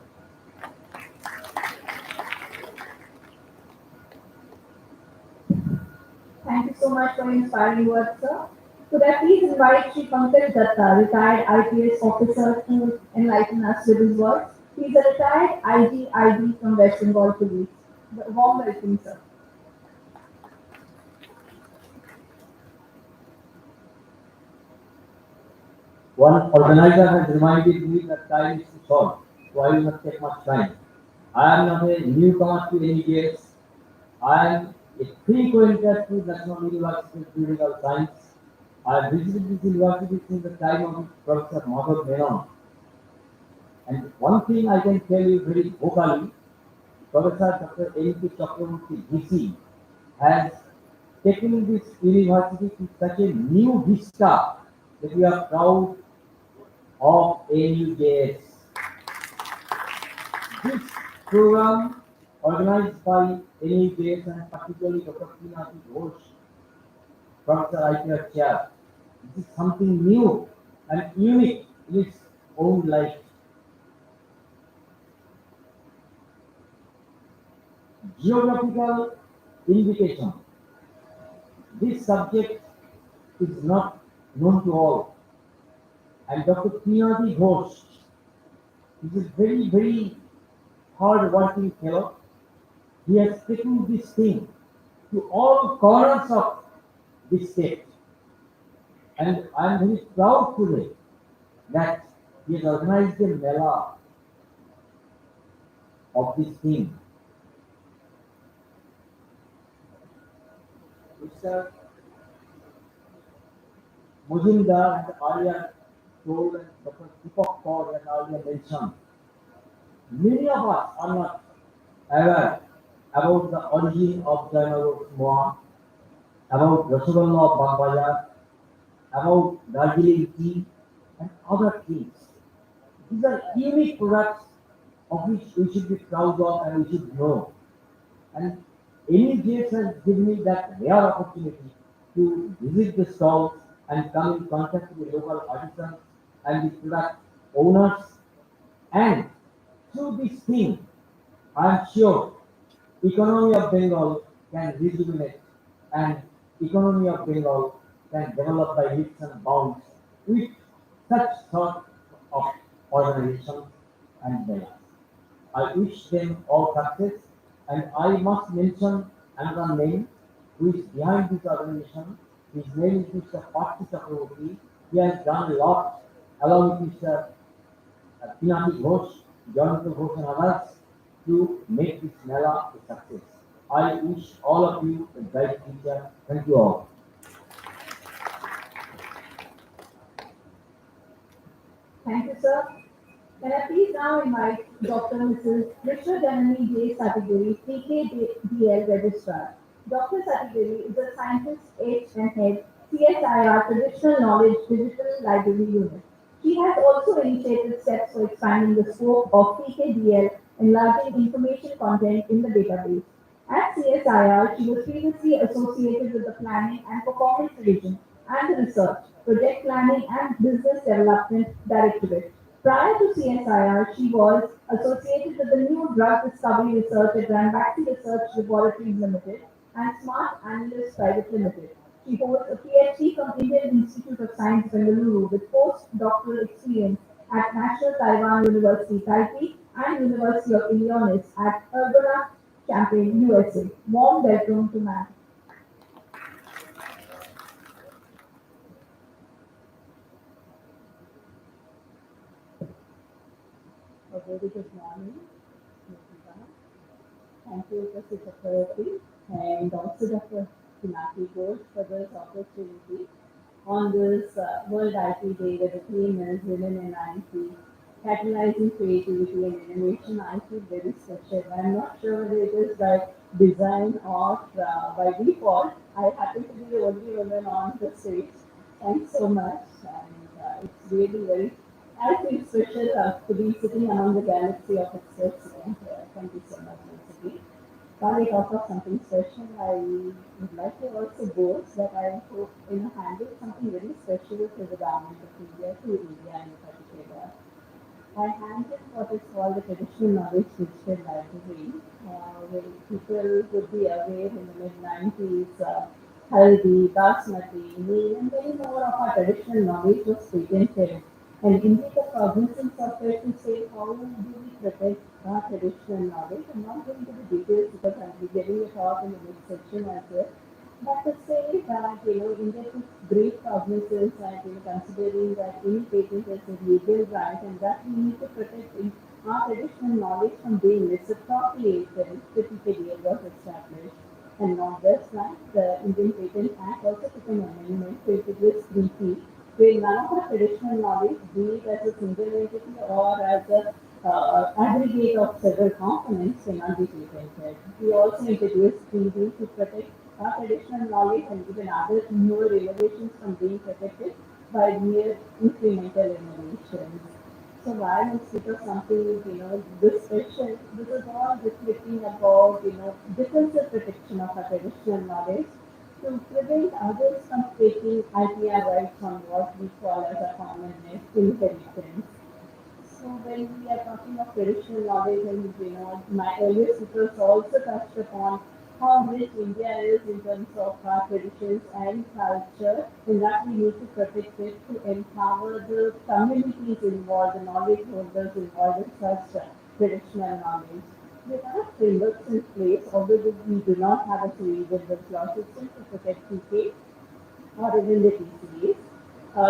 Thank you so much for inspiring words, sir. Could I please invite Shri Pankaj Datta, retired IPS officer, to enlighten us with his words? He is a retired IG from West Bengal Police. Warm welcome, sir.
One organizer has reminded me that time is short, so I will not take much time. I am not a newcomer to any games. I am a frequenter to National University of Political Science. I have visited this university since the time of Professor Madhav Menon. And one thing I can tell you very vocally, Professor Dr. N.P. Chakraborty, DC, has taken this university to such a new vista that we are proud of NUJS. This program, organized by NUJS and particularly Dr. Pinati Ghosh, Professor IPR Chair, this is something new and unique in its own life. Geographical indication. This subject is not known to all. And Dr. Pinati Ghosh is a very, very hard working fellow. He has taken this thing to all corners of this state. And I am very proud today that he has organized a mela of this thing. Mr. Mujumdar and earlier told and Dr. Deepak Kaur has earlier mentioned. Many of us are not aware about the origin of Jainur Moa, about Rasagollah of Bagbajar, about Darjeeling tea, and other things. These are unique products of which we should be proud of and we should know. And NUJS has given me that rare opportunity to visit the stalls and come in contact with the local artisans and the product owners. And through this thing, I am sure economy of Bengal can rejuvenate and economy of Bengal can develop by leaps and bounds with such sort of organizations and measures. I wish them all success, and I must mention another name who is behind this organization. His name is Mr. Parthi Chakraborty. He has done a lot along with Mr. Pinati Ghosh, Jonathan Ghosh and others to make this Mela a success. I wish all of you a bright future. Thank you all.
Thank you, sir. Can I please now invite Dr. Mrs. Krishna Janani J. Satiguri, PKDL Registrar. Dr. Satiguri is a scientist, H and head, CSIR Traditional Knowledge Digital Library Unit. She has also initiated steps for expanding the scope of PKDL, enlarging information content in the database. At CSIR, she was previously associated with the Planning and Performance Division and the Research, Project Planning and Business Development Directorate. Prior to CSIR, she was associated with the New Drug Discovery Research at Ranbaxy Research Laboratories Limited and Smart Analyst Private Limited. She holds a PhD from Indian Institute of Science, Bengaluru, with postdoctoral experience at National Taiwan University, Taipei, and University of Illinois at Urbana-Champaign, USA. Warm welcome to Ma'am. A very good morning, everyone. Thank you, Dr. Chakraborty, and also Dr. Pinati Ghosh for this opportunity on this World IT Day where the theme is Women in IT, catalyzing creativity and innovation. I feel very special. I'm not sure whether it is by design or by default. I happen to be the only woman on the stage. Thanks so much, and it's really very. I feel special to be sitting among the galaxy of experts. And thank you so much once again. While I talk of something special, I would like to also boast that I handled something very special to the government of India, to India in particular. I handled what is called the traditional knowledge digital library, where people would be aware in the mid-90s, Haldi, Basmati, meal, and many more of our traditional knowledge was patented. And in the cognizance of it to say how do we protect our traditional knowledge. I'm not going into the details because I'll be getting a talk in the next section as well. But to say that, India took great cognizance and, considering that any patent is a legal right and that we need to protect our traditional knowledge from being misappropriated, the TPDL was established. And not just that, the Indian Patent Act also took an amendment to introduce Dpiit, where none of our traditional knowledge, be it as a single entity or as a aggregate of several components, cannot be patented. We also introduced Dpiit to protect our traditional knowledge and even other newer innovations from being protected by mere incremental innovations. So while instead of something, this section, this is all reflecting about, defensive protection of our traditional knowledge to prevent others from taking IPR rights on what we call as a common inheritance. So when we are talking of traditional knowledge, and my earlier speakers also touched upon how rich India is in terms of our traditions and culture, and that we need to protect it to empower the communities involved, the knowledge holders involved in such traditional knowledge. There are frameworks in place, although we do not have a cerebral law system to protect PK or even the TCAs.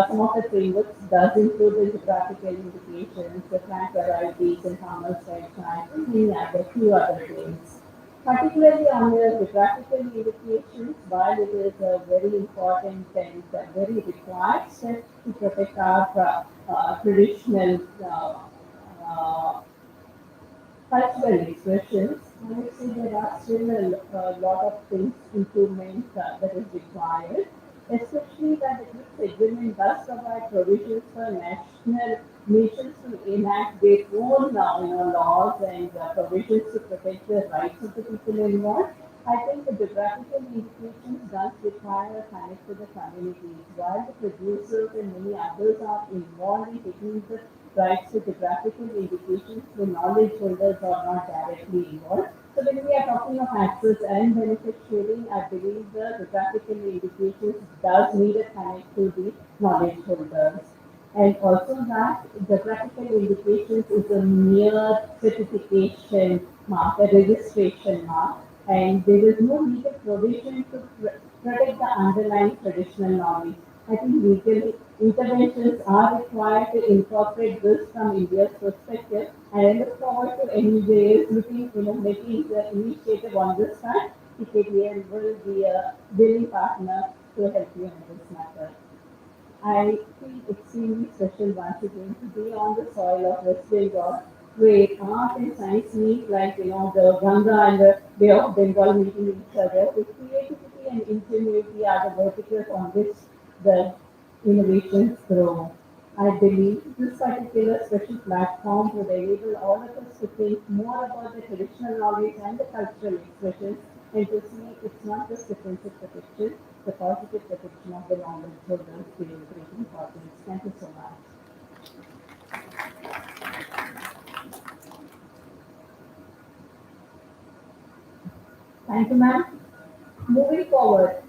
Some of the frameworks does include the geographical indications, the plant varieties and farmer side science, and many other few other things. Particularly on the geographical indications, while it is a very important and very required step to protect our traditional uh, cultural expressions, I would say there are still a lot of things, improvement that is required, especially that the TRIPS agreement does provide provisions for nations to enact their own laws and provisions to protect the rights of the people involved. I think the geographical indications does require a connect to the communities, while the producers and many others are involved in taking the rights to geographical indications, the knowledge holders are not directly involved. So when we are talking of access and benefit sharing, I believe the geographical indications does need a connect to the knowledge holders. And also that geographical indications is a mere certification mark, a registration mark, and there is no legal provision to protect the underlying traditional knowledge. I think legal interventions are required to incorporate this from India's perspective, and I look forward to NUJS looking, making the initiative on this front. TKDL will be a willing partner to help you in this matter. I feel extremely special once again to be on the soil of West Bengal, where art and science meet like the Ganga and the Bay of Bengal meeting each other. With creativity and ingenuity are the verticals on which the innovations grow. I believe this particular special platform would enable all of us to think more about the traditional knowledge and the cultural expressions and to see it's not just defensive protection, the positive protection of the knowledge holders being great importance. Thank you so much. Thank you, ma'am. Moving forward,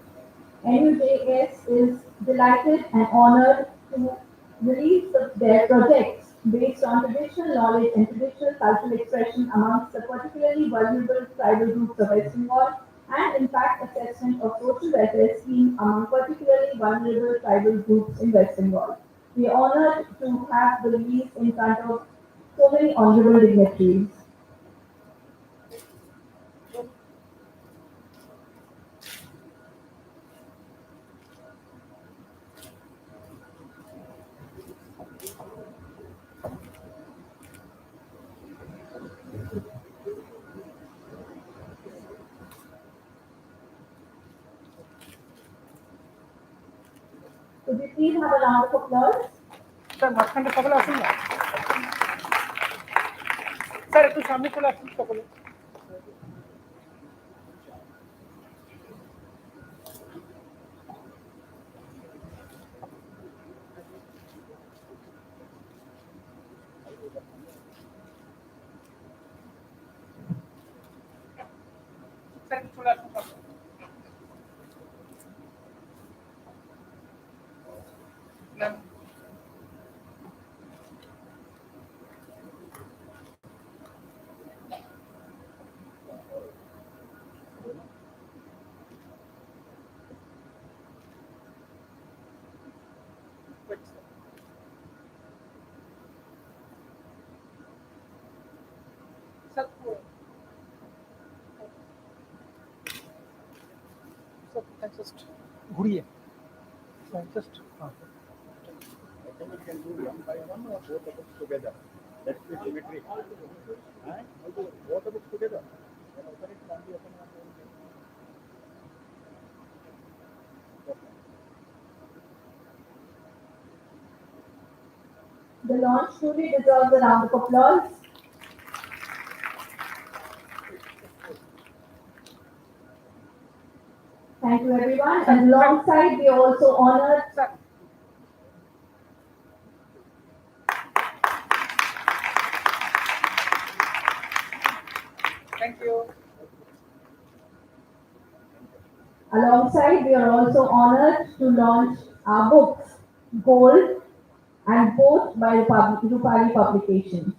NUJS is delighted and honored to release their projects based on traditional knowledge and traditional cultural expression amongst the particularly vulnerable tribal groups of West Bengal and impact assessment of social welfare scheme among particularly vulnerable tribal groups in West Bengal. We are honored to have the release in front of so many honorable dignitaries. Could we please have a round of applause?
Sir মাঝখানটা সকলে আসুন না sir একটু সামনে চলে আসুন সকলে sir একটু চলে আসুন সকলে ম্যাম सर सर जस्ट घूरिए जस्ट हाँ
I think we can do one by one or both of it together. That's the symmetry. Both of it together. Then open it, can't be open one.
The launch truly deserves a round of applause. Thank you, everyone. And alongside, we are also honored.
Sir thank you
Alongside, we are also honored to launch our books, Gold and both by Rupali Publications.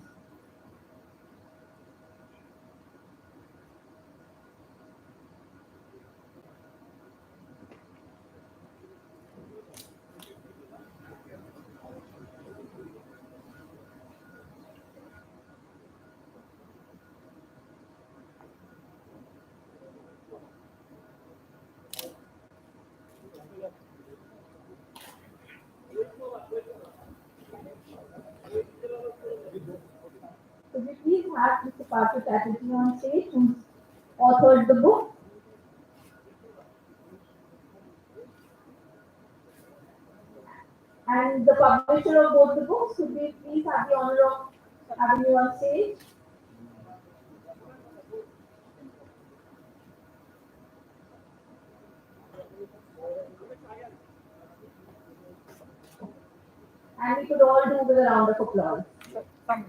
Could we please have Mr. Partha Chatterjee on stage, who authored the book? And the publisher of both the books, could we please have the honor of having you on stage? And we could all do with a round of applause.
Some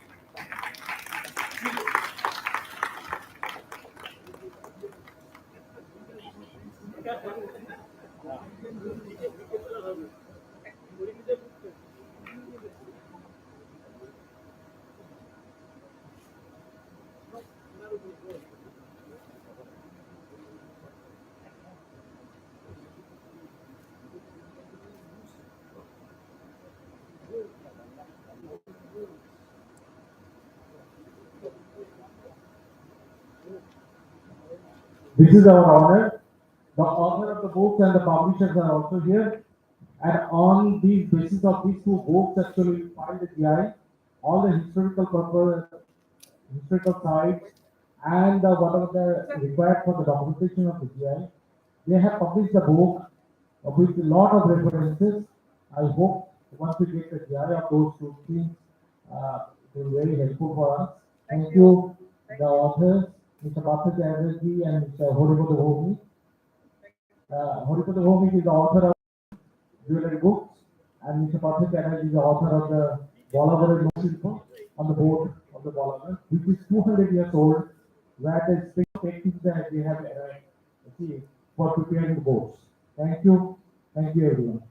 This is our honor. The author of the books and the publishers are also here. And on the basis of these two books, actually filed the GI, all the historical purpose, historical sites, and whatever the required for the documentation of the GI, they have published the book with a lot of references. I hope once we get the GI of those two things, it will be very helpful for us. Thank you, the authors, Mr. Partha Chatterjee and Mr. Horipada Bhowmi. Horipada Bhowmi is the author of jewelry books, and Mr. Partha Chatterjee is the author of the Bollywood Noshilpa on the board of the Bollywood, which is 200 years old, where the special techniques that we have achieved for preparing the boards. Thank you everyone.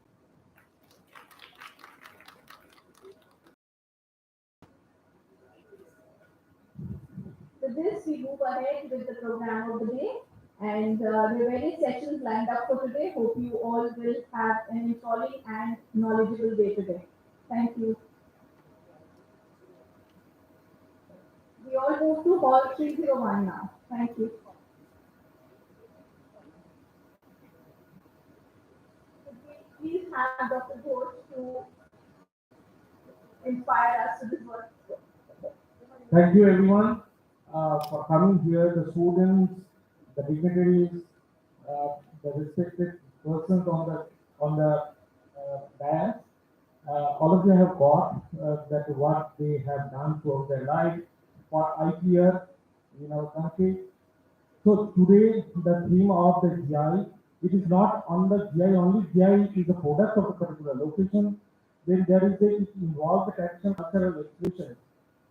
With this, we move ahead with the program of the day. And there are various sessions lined up for today. Hope you all will have an enthralling and knowledgeable day today. Thank you. We all move to Hall 301 now. Thank you. Could we please have Dr. Ghosh to inspire us to this work?
Thank you everyone for coming here, the students, the dignitaries, the respected persons on the dais. All of you have got that what they have done throughout their life for IPR in our country. So today the theme of the GI, it is not on the GI only. GI is a product of a particular location. Then there is it involves the action cultural expression.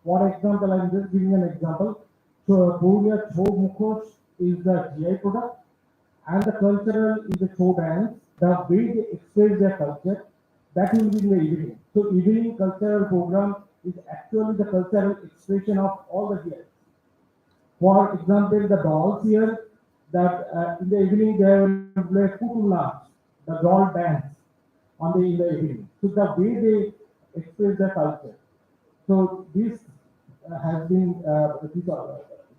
For example, I am just giving an example. So Korea Cho Mukhos is the GI product, and the cultural is the show dance. The way they express their culture, that will be in the evening. So evening cultural program is actually the cultural expression of all the GIs. For example, the dolls here, that in the evening they will play Putula, the doll dance in the evening. So the way they express their culture. So this has been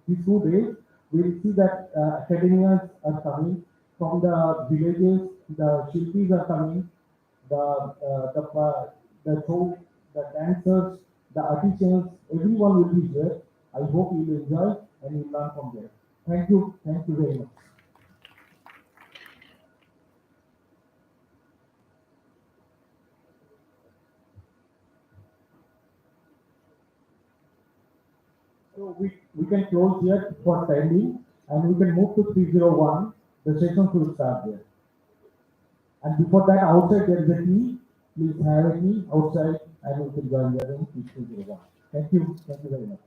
these 2 days, we'll see that academians are coming from the villages, the shilpis are coming, the show, the dancers, the artisans, everyone will be here. I hope you will enjoy and you learn from there. Thank you very much. So we can close here for standing and we can move to 301. The session will start there. And before that, outside there is a tea. Please have a tea outside and we can join there in 301. Thank you very much.